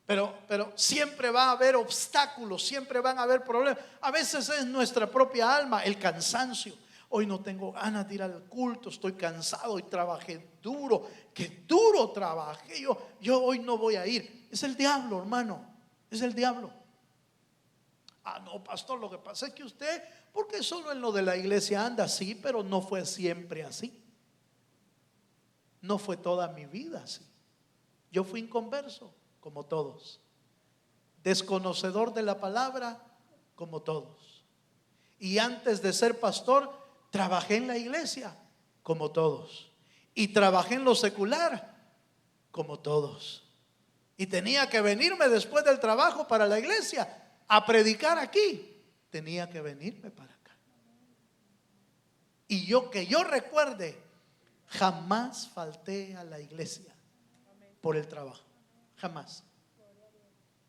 Pero siempre va a haber obstáculos, siempre van a haber problemas. A veces es nuestra propia alma, el cansancio. Hoy no tengo ganas de ir al culto, estoy cansado, hoy trabajé duro. Qué duro trabajé, yo hoy no voy a ir. Es el diablo, hermano, es el diablo. No, pastor, lo que pasa es que usted, porque solo en lo de la iglesia anda así, pero no fue siempre así. No fue toda mi vida así. Yo fui inconverso, como todos. Desconocedor de la palabra, como todos. Y antes de ser pastor, trabajé en la iglesia, como todos. Y trabajé en lo secular, como todos. Y tenía que venirme después del trabajo para la iglesia a predicar aquí. Tenía que venirme para acá. Y que yo recuerde, jamás falté a la iglesia por el trabajo. Jamás.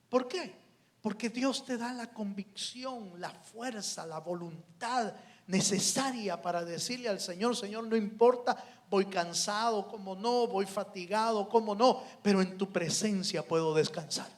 ¿Por qué? Porque Dios te da la convicción, la fuerza, la voluntad necesaria para decirle al Señor: Señor, no importa, voy cansado, como no, voy fatigado, como no, pero en tu presencia puedo descansar.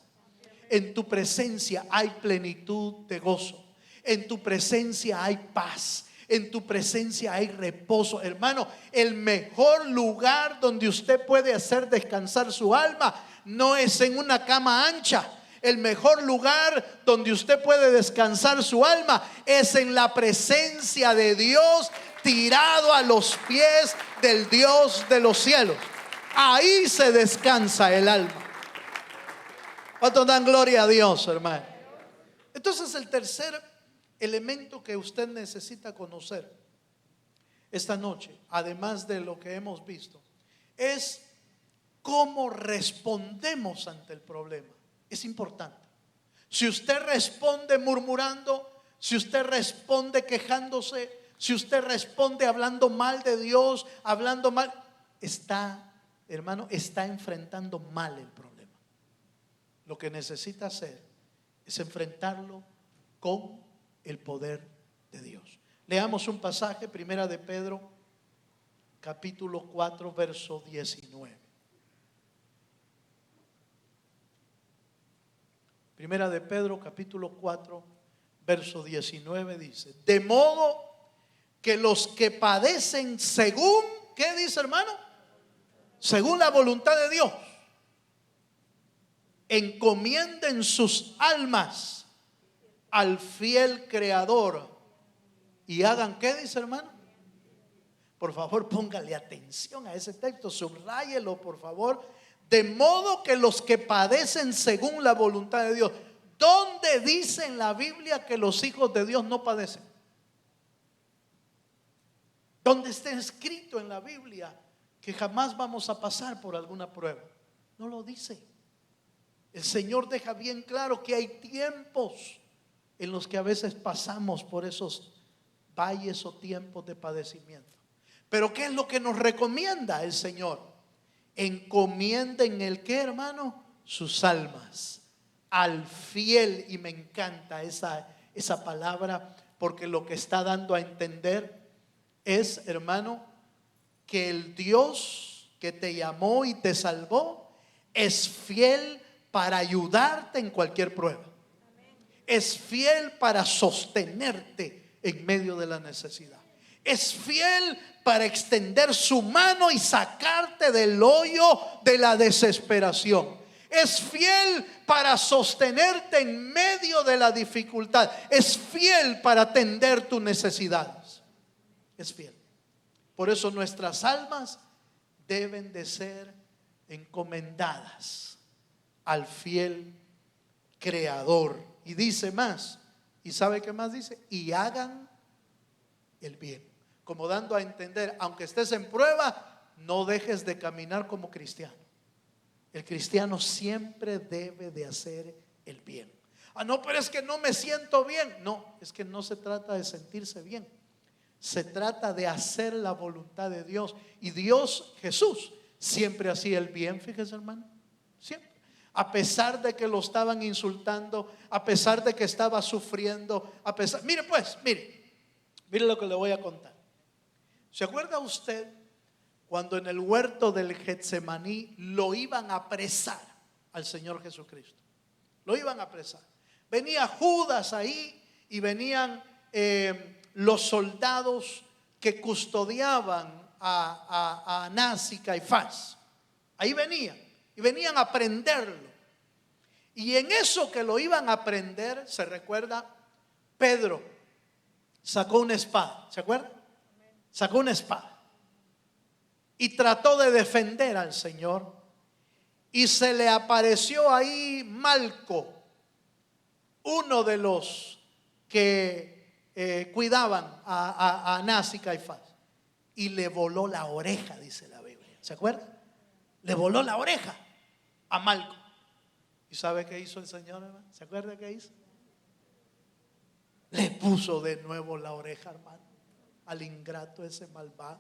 En tu presencia hay plenitud de gozo. En tu presencia hay paz. En tu presencia hay reposo. Hermano, el mejor lugar donde usted puede hacer descansar su alma no es en una cama ancha. El mejor lugar donde usted puede descansar su alma es en la presencia de Dios, tirado a los pies del Dios de los cielos. Ahí se descansa el alma. ¿Cuántos dan gloria a Dios, hermano? Entonces el tercer elemento que usted necesita conocer esta noche, además de lo que hemos visto, es cómo respondemos ante el problema. Es importante. Si usted responde murmurando, si usted responde quejándose, si usted responde hablando mal de Dios, hablando mal, está, hermano, está enfrentando mal el problema. Lo que necesita hacer es enfrentarlo con el poder de Dios. Leamos un pasaje, Primera de Pedro, capítulo 4, verso 19. Primera de Pedro, capítulo 4, verso 19 dice: de modo que los que padecen según, ¿qué dice, hermano? Según la voluntad de Dios, encomienden sus almas al fiel Creador y hagan, ¿qué dice, hermano? Por favor, póngale atención a ese texto, subráyelo, por favor. De modo que los que padecen según la voluntad de Dios. ¿Dónde dice en la Biblia que los hijos de Dios no padecen? ¿Dónde está escrito en la Biblia que jamás vamos a pasar por alguna prueba? No lo dice. El Señor deja bien claro que hay tiempos en los que a veces pasamos por esos valles o tiempos de padecimiento. Pero ¿qué es lo que nos recomienda el Señor? Encomienden el ¿qué, hermano? Sus almas al fiel. Y me encanta esa palabra, porque lo que está dando a entender es, hermano, que el Dios que te llamó y te salvó es fiel para ayudarte en cualquier prueba. Es fiel para sostenerte en medio de la necesidad. Es fiel para extender su mano y sacarte del hoyo de la desesperación. Es fiel para sostenerte en medio de la dificultad. Es fiel para atender tus necesidades. Es fiel. Por eso nuestras almas deben de ser encomendadas al fiel Creador. Y dice más, ¿y sabe qué más dice? Y hagan el bien. Como dando a entender, aunque estés en prueba, no dejes de caminar como cristiano. El cristiano siempre debe de hacer el bien. Ah, no, pero es que no me siento bien. No, es que no se trata de sentirse bien. Se trata de hacer la voluntad de Dios. Y Dios, Jesús, siempre hacía el bien, fíjese, hermano. Siempre. A pesar de que lo estaban insultando, a pesar de que estaba sufriendo, mire lo que le voy a contar. ¿Se acuerda usted cuando en el huerto del Getsemaní lo iban a apresar al Señor Jesucristo? Lo iban a apresar. Venía Judas ahí y venían los soldados que custodiaban a Anás y Caifás. Ahí venían y venían a prenderlo. Y en eso que lo iban a prender, se recuerda, Pedro sacó una espada. ¿Se acuerda? Sacó una espada y trató de defender al Señor. Y se le apareció ahí Malco, uno de los que cuidaban a Anás y Caifás, y le voló la oreja, dice la Biblia. ¿Se acuerda? Le voló la oreja a Malco. ¿Y sabe qué hizo el Señor, hermano? ¿Se acuerda qué hizo? Le puso de nuevo la oreja, hermano, al ingrato ese malvado.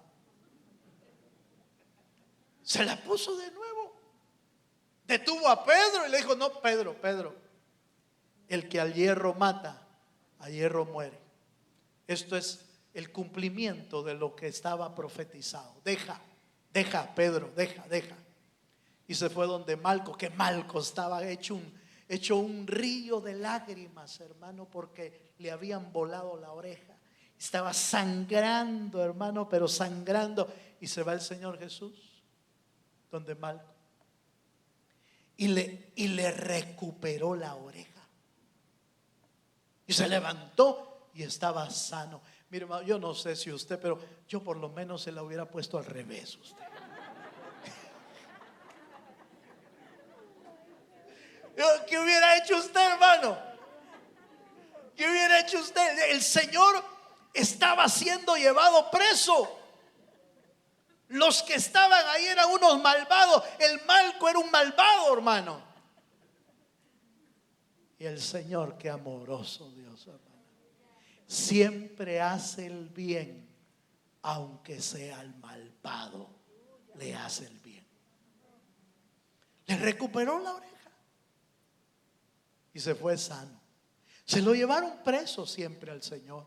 Se la puso de nuevo. Detuvo a Pedro y le dijo: no, Pedro, el que al hierro mata, a hierro muere. Esto es el cumplimiento de lo que estaba profetizado. Deja, Pedro, deja. Y se fue donde Malco, que Malco estaba hecho un río de lágrimas, hermano, porque le habían volado la oreja. Estaba sangrando, hermano, pero sangrando. Y se va el Señor Jesús donde Malco y le recuperó la oreja. Y se levantó y estaba sano. Mire, hermano, yo no sé si usted, pero yo por lo menos se la hubiera puesto al revés usted. ¿Qué hubiera hecho usted, hermano? ¿Qué hubiera hecho usted? El Señor estaba siendo llevado preso. Los que estaban ahí eran unos malvados. El Malco era un malvado, hermano. Y el Señor, qué amoroso Dios, hermano. Siempre hace el bien, aunque sea el malvado, le hace el bien. Le recuperó la oreja y se fue sano. Se lo llevaron preso siempre al Señor,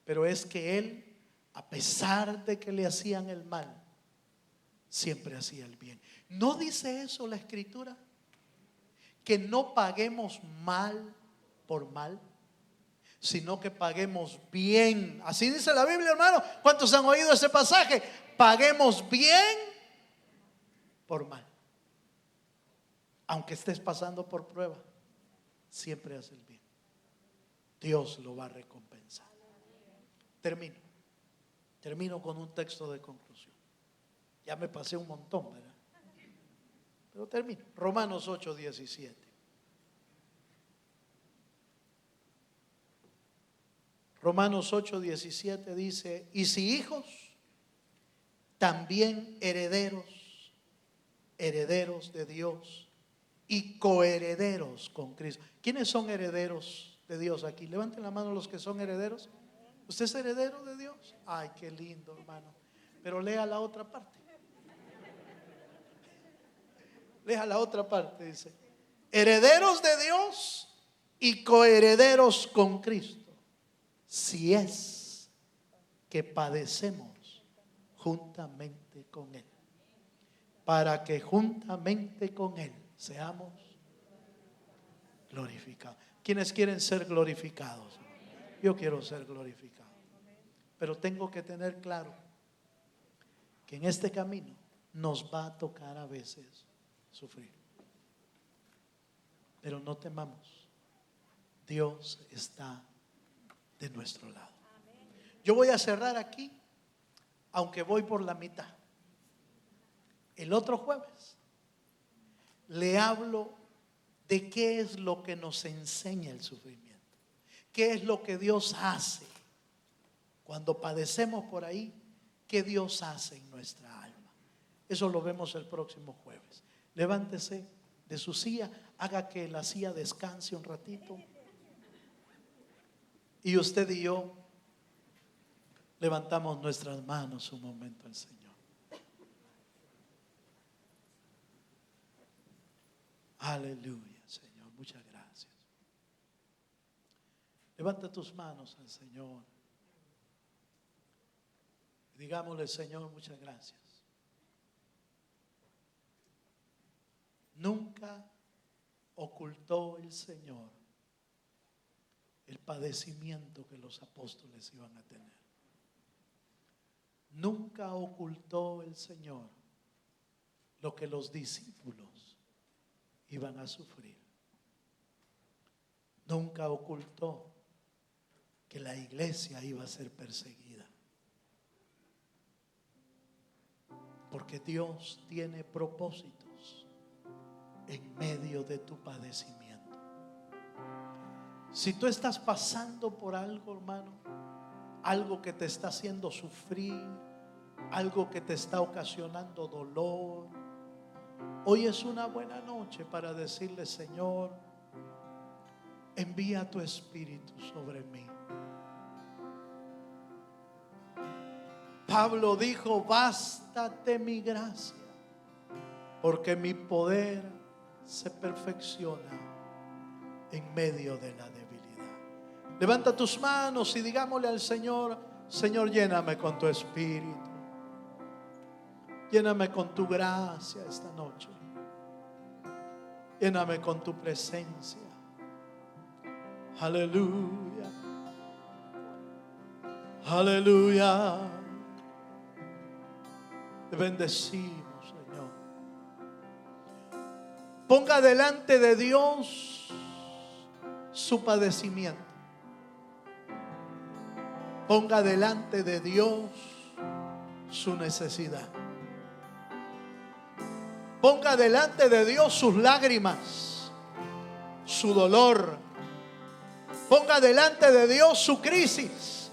pero es que Él, a pesar de que le hacían el mal, siempre hacía el bien. ¿No dice eso la Escritura? Que no paguemos mal por mal, sino que paguemos bien. Así dice la Biblia, hermano. ¿Cuántos han oído ese pasaje? Paguemos bien por mal. Aunque estés pasando por prueba, siempre haz el bien. Dios lo va a recompensar. Termino con un texto de conclusión. Ya me pasé un montón, ¿verdad? Pero termino. Romanos 8:17. Romanos 8:17 dice: y si hijos, también herederos, herederos de Dios y coherederos con Cristo. ¿Quiénes son herederos de Dios aquí? Levanten la mano los que son herederos. ¿Usted es heredero de Dios? Ay, qué lindo, hermano. Pero lea la otra parte. Lea la otra parte, dice: herederos de Dios y coherederos con Cristo, si es que padecemos juntamente con Él, para que juntamente con Él seamos glorificados. ¿Quiénes quieren ser glorificados? Yo quiero ser glorificado, pero tengo que tener claro que en este camino nos va a tocar a veces sufrir. Pero no temamos, Dios está de nuestro lado. Yo voy a cerrar aquí, aunque voy por la mitad. El otro jueves le hablo de qué es lo que nos enseña el sufrimiento, qué es lo que Dios hace cuando padecemos por ahí, qué Dios hace en nuestra alma. Eso lo vemos el próximo jueves. Levántese de su silla, haga que la silla descanse un ratito, y usted y yo levantamos nuestras manos un momento al Señor. Aleluya, Señor, muchas gracias. Levanta tus manos al Señor. Digámosle: Señor, muchas gracias. Nunca ocultó el Señor el padecimiento que los apóstoles iban a tener. Nunca ocultó el Señor lo que los discípulos iban a sufrir. Nunca ocultó que la iglesia iba a ser perseguida. Porque Dios tiene propósitos en medio de tu padecimiento. Si tú estás pasando por algo, hermano, algo que te está haciendo sufrir, algo que te está ocasionando dolor, hoy es una buena noche para decirle: Señor, envía tu espíritu sobre mí. Pablo dijo: bástate mi gracia, porque mi poder se perfecciona en medio de la debilidad. Levanta tus manos y digámosle al Señor: Señor, lléname con tu espíritu, lléname con tu gracia esta noche, lléname con tu presencia. Aleluya, aleluya. Te bendecimos, Señor. Ponga delante de Dios su padecimiento. Ponga delante de Dios su necesidad. Ponga delante de Dios sus lágrimas. su dolor. Ponga delante de Dios su crisis.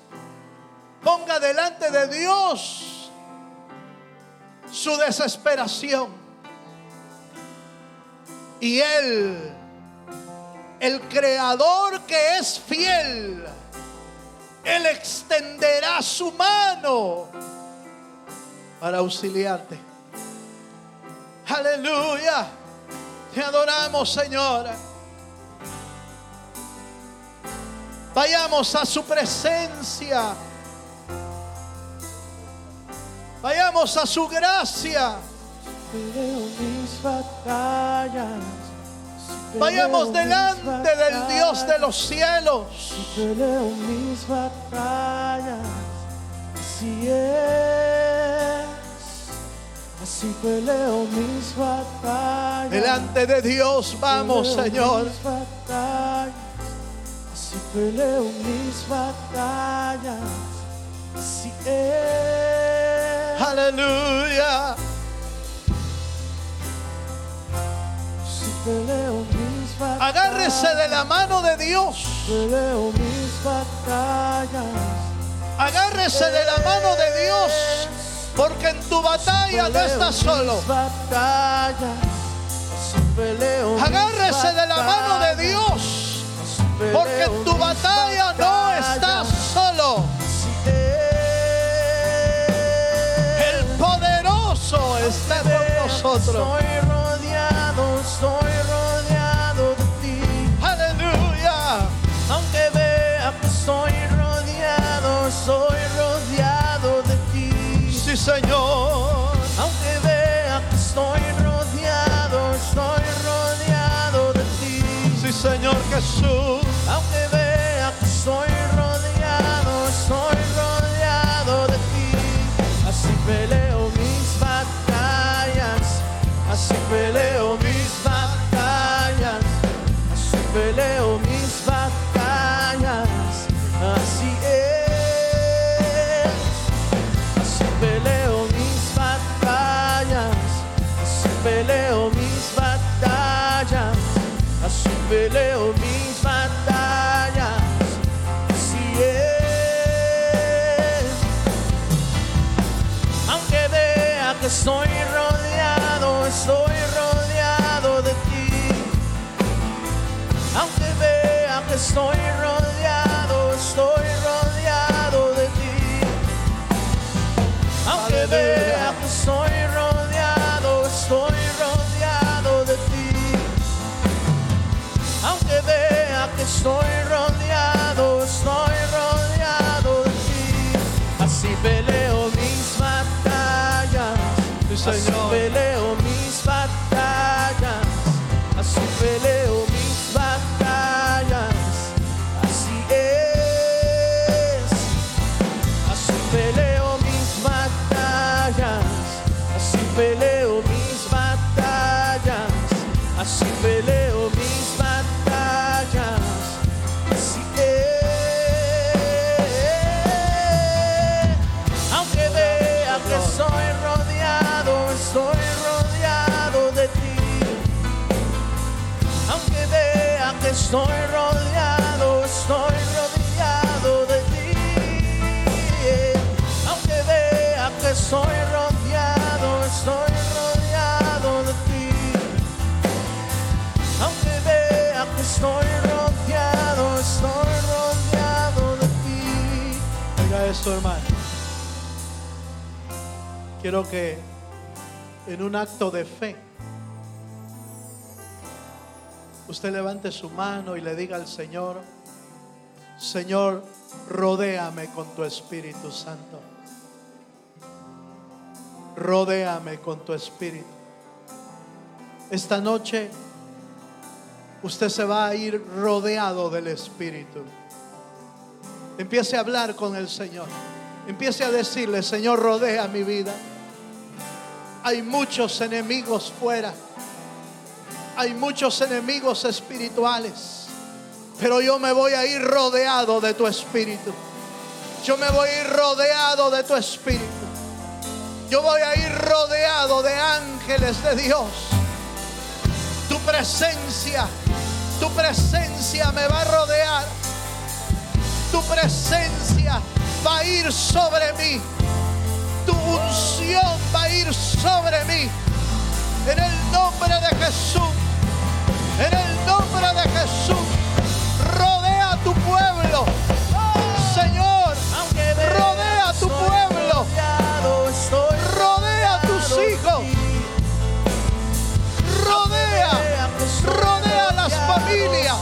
Ponga delante de Dios su desesperación. Y Él, el Creador que es fiel, Él extenderá su mano para auxiliarte. Aleluya. Te adoramos, Señor. Vayamos a su presencia. Vayamos a su gracia. Peleo mis batallas. Vayamos delante del Dios de los cielos. Peleo mis batallas. Así es. Así peleo mis batallas. Delante de Dios vamos, Peleo Señor. mis batallas. Así peleo mis batallas. Así es. Aleluya. Así peleo mis batallas. Agárrese de la mano de Dios. Peleo mis batallas. Agárrese de la mano de Dios. Porque en tu batalla no estás solo. Agárrese de la mano de Dios. Porque en tu batalla no estás solo. El poderoso está con nosotros. Estoy rodeado de ti. Aleluya. Aunque vea que estoy rodeado de ti. Sí, Señor. Aunque vea que estoy rodeado de ti. Sí, Señor Jesús. Aunque vea que estoy rodeado de ti. Así peleo mis batallas. Así peleo mis batallas. Así peleo mis batallas. Así es. Así peleo mis batallas. Así peleo mis batallas. Así peleo mis batallas. Así es. Aunque vea que estoy rodeado de ti. Aunque vea que estoy rodeado de ti. Aunque vea que estoy rodeado de ti. Aunque vea que estoy rodeado de ti. Así peleo mis batallas. Sí, Así Señor. peleo mis batallas. Así peleo mis batallas. Así es. Así peleo mis batallas. Así peleo mis batallas. Así peleo mis batallas. Así es. Aunque vea que estoy rodeado de ti. Aunque vea que estoy rodeado de ti. Aunque vea que estoy rodeado de ti. Aunque vea que estoy rodeado de ti. Oiga esto, hermano. Quiero que en un acto de fe usted levante su mano y le diga al Señor: Señor, rodéame con tu Espíritu Santo. Rodéame con tu Espíritu. Esta noche usted se va a ir rodeado del Espíritu. Empiece a hablar con el Señor. Empiece a decirle: Señor, rodea mi vida. Hay muchos enemigos fuera. Hay muchos enemigos espirituales. Pero yo me voy a ir rodeado de tu Espíritu. Yo me voy a ir rodeado de tu Espíritu. Yo voy a ir rodeado de ángeles de Dios. Tu presencia Tu presencia me va a rodear. Tu presencia va a ir sobre mí. Tu unción va a ir sobre mí. En el nombre de Jesús. En el nombre de Jesús. Rodea a tu pueblo. Señor, rodea a tu pueblo. Rodea a tus hijos. Rodea las familias.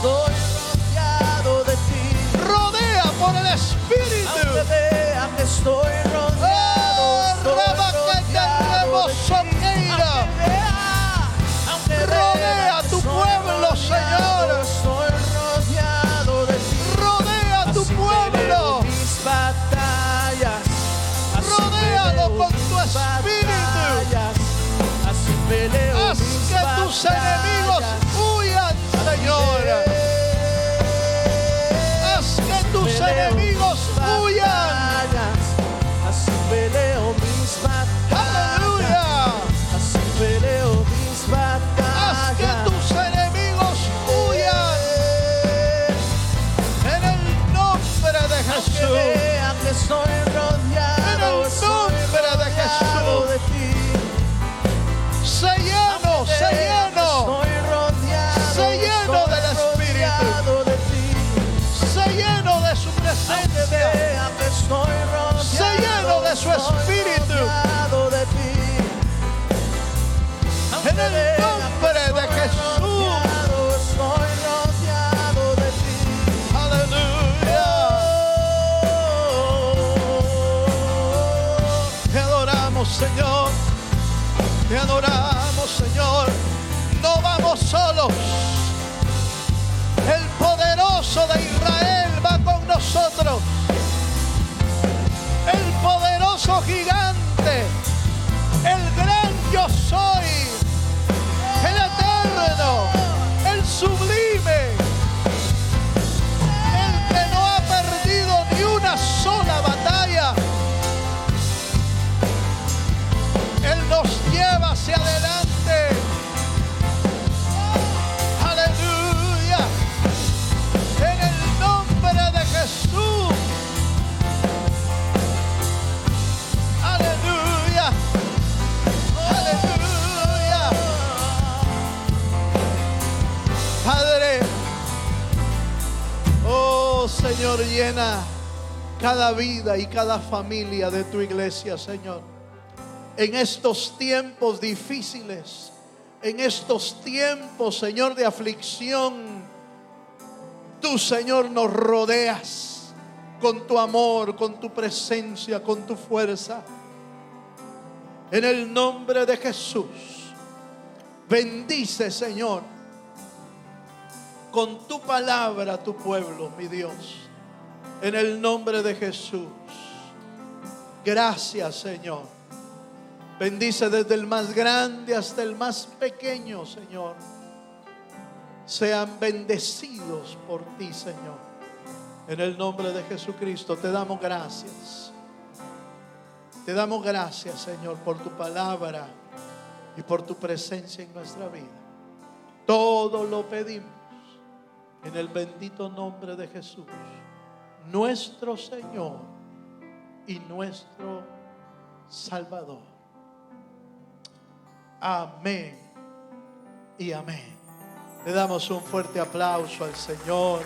Rodea por el Espíritu. Rodea a tu pueblo, Señor. Rodea a tu pueblo. Rodéalo con tu Espíritu. Haz que tus enemigos huyan, Señor. Haz que tus enemigos huyan. Así peleo mis batallas. Aleluya. Así peleo mis batallas. Haz que tus enemigos huyan. En el nombre de Jesús. Aunque vean que estoy rodeado, En el nombre de Jesús. de ti. Se lleno, se lleno. Se lleno del Espíritu. Se lleno de su presencia. Se lleno de su Espíritu. En el nombre de Jesús. Aleluya. Te adoramos, Señor. Te adoramos, Señor. No vamos solos. El poderoso de Israel va con nosotros. El poderoso gigante. El gran yo soy. El eterno. El sublime. El que no ha perdido ni una sola batalla. Él nos lleva hacia adelante. Aleluya. En el nombre de Jesús. Aleluya. Aleluya. Padre, oh Señor, llena cada vida y cada familia de tu iglesia, Señor. En estos tiempos difíciles, en estos tiempos, Señor, de aflicción, tú, Señor, nos rodeas con tu amor, con tu presencia, con tu fuerza. En el nombre de Jesús, bendice, Señor, con tu palabra a tu pueblo, mi Dios. En el nombre de Jesús. Gracias, Señor. Bendice desde el más grande hasta el más pequeño, Señor. Sean bendecidos por ti, Señor. En el nombre de Jesucristo te damos gracias. Te damos gracias, Señor, por tu palabra y por tu presencia en nuestra vida. Todo lo pedimos en el bendito nombre de Jesús, nuestro Señor y nuestro Salvador. Amén y amén. Le damos un fuerte aplauso al Señor.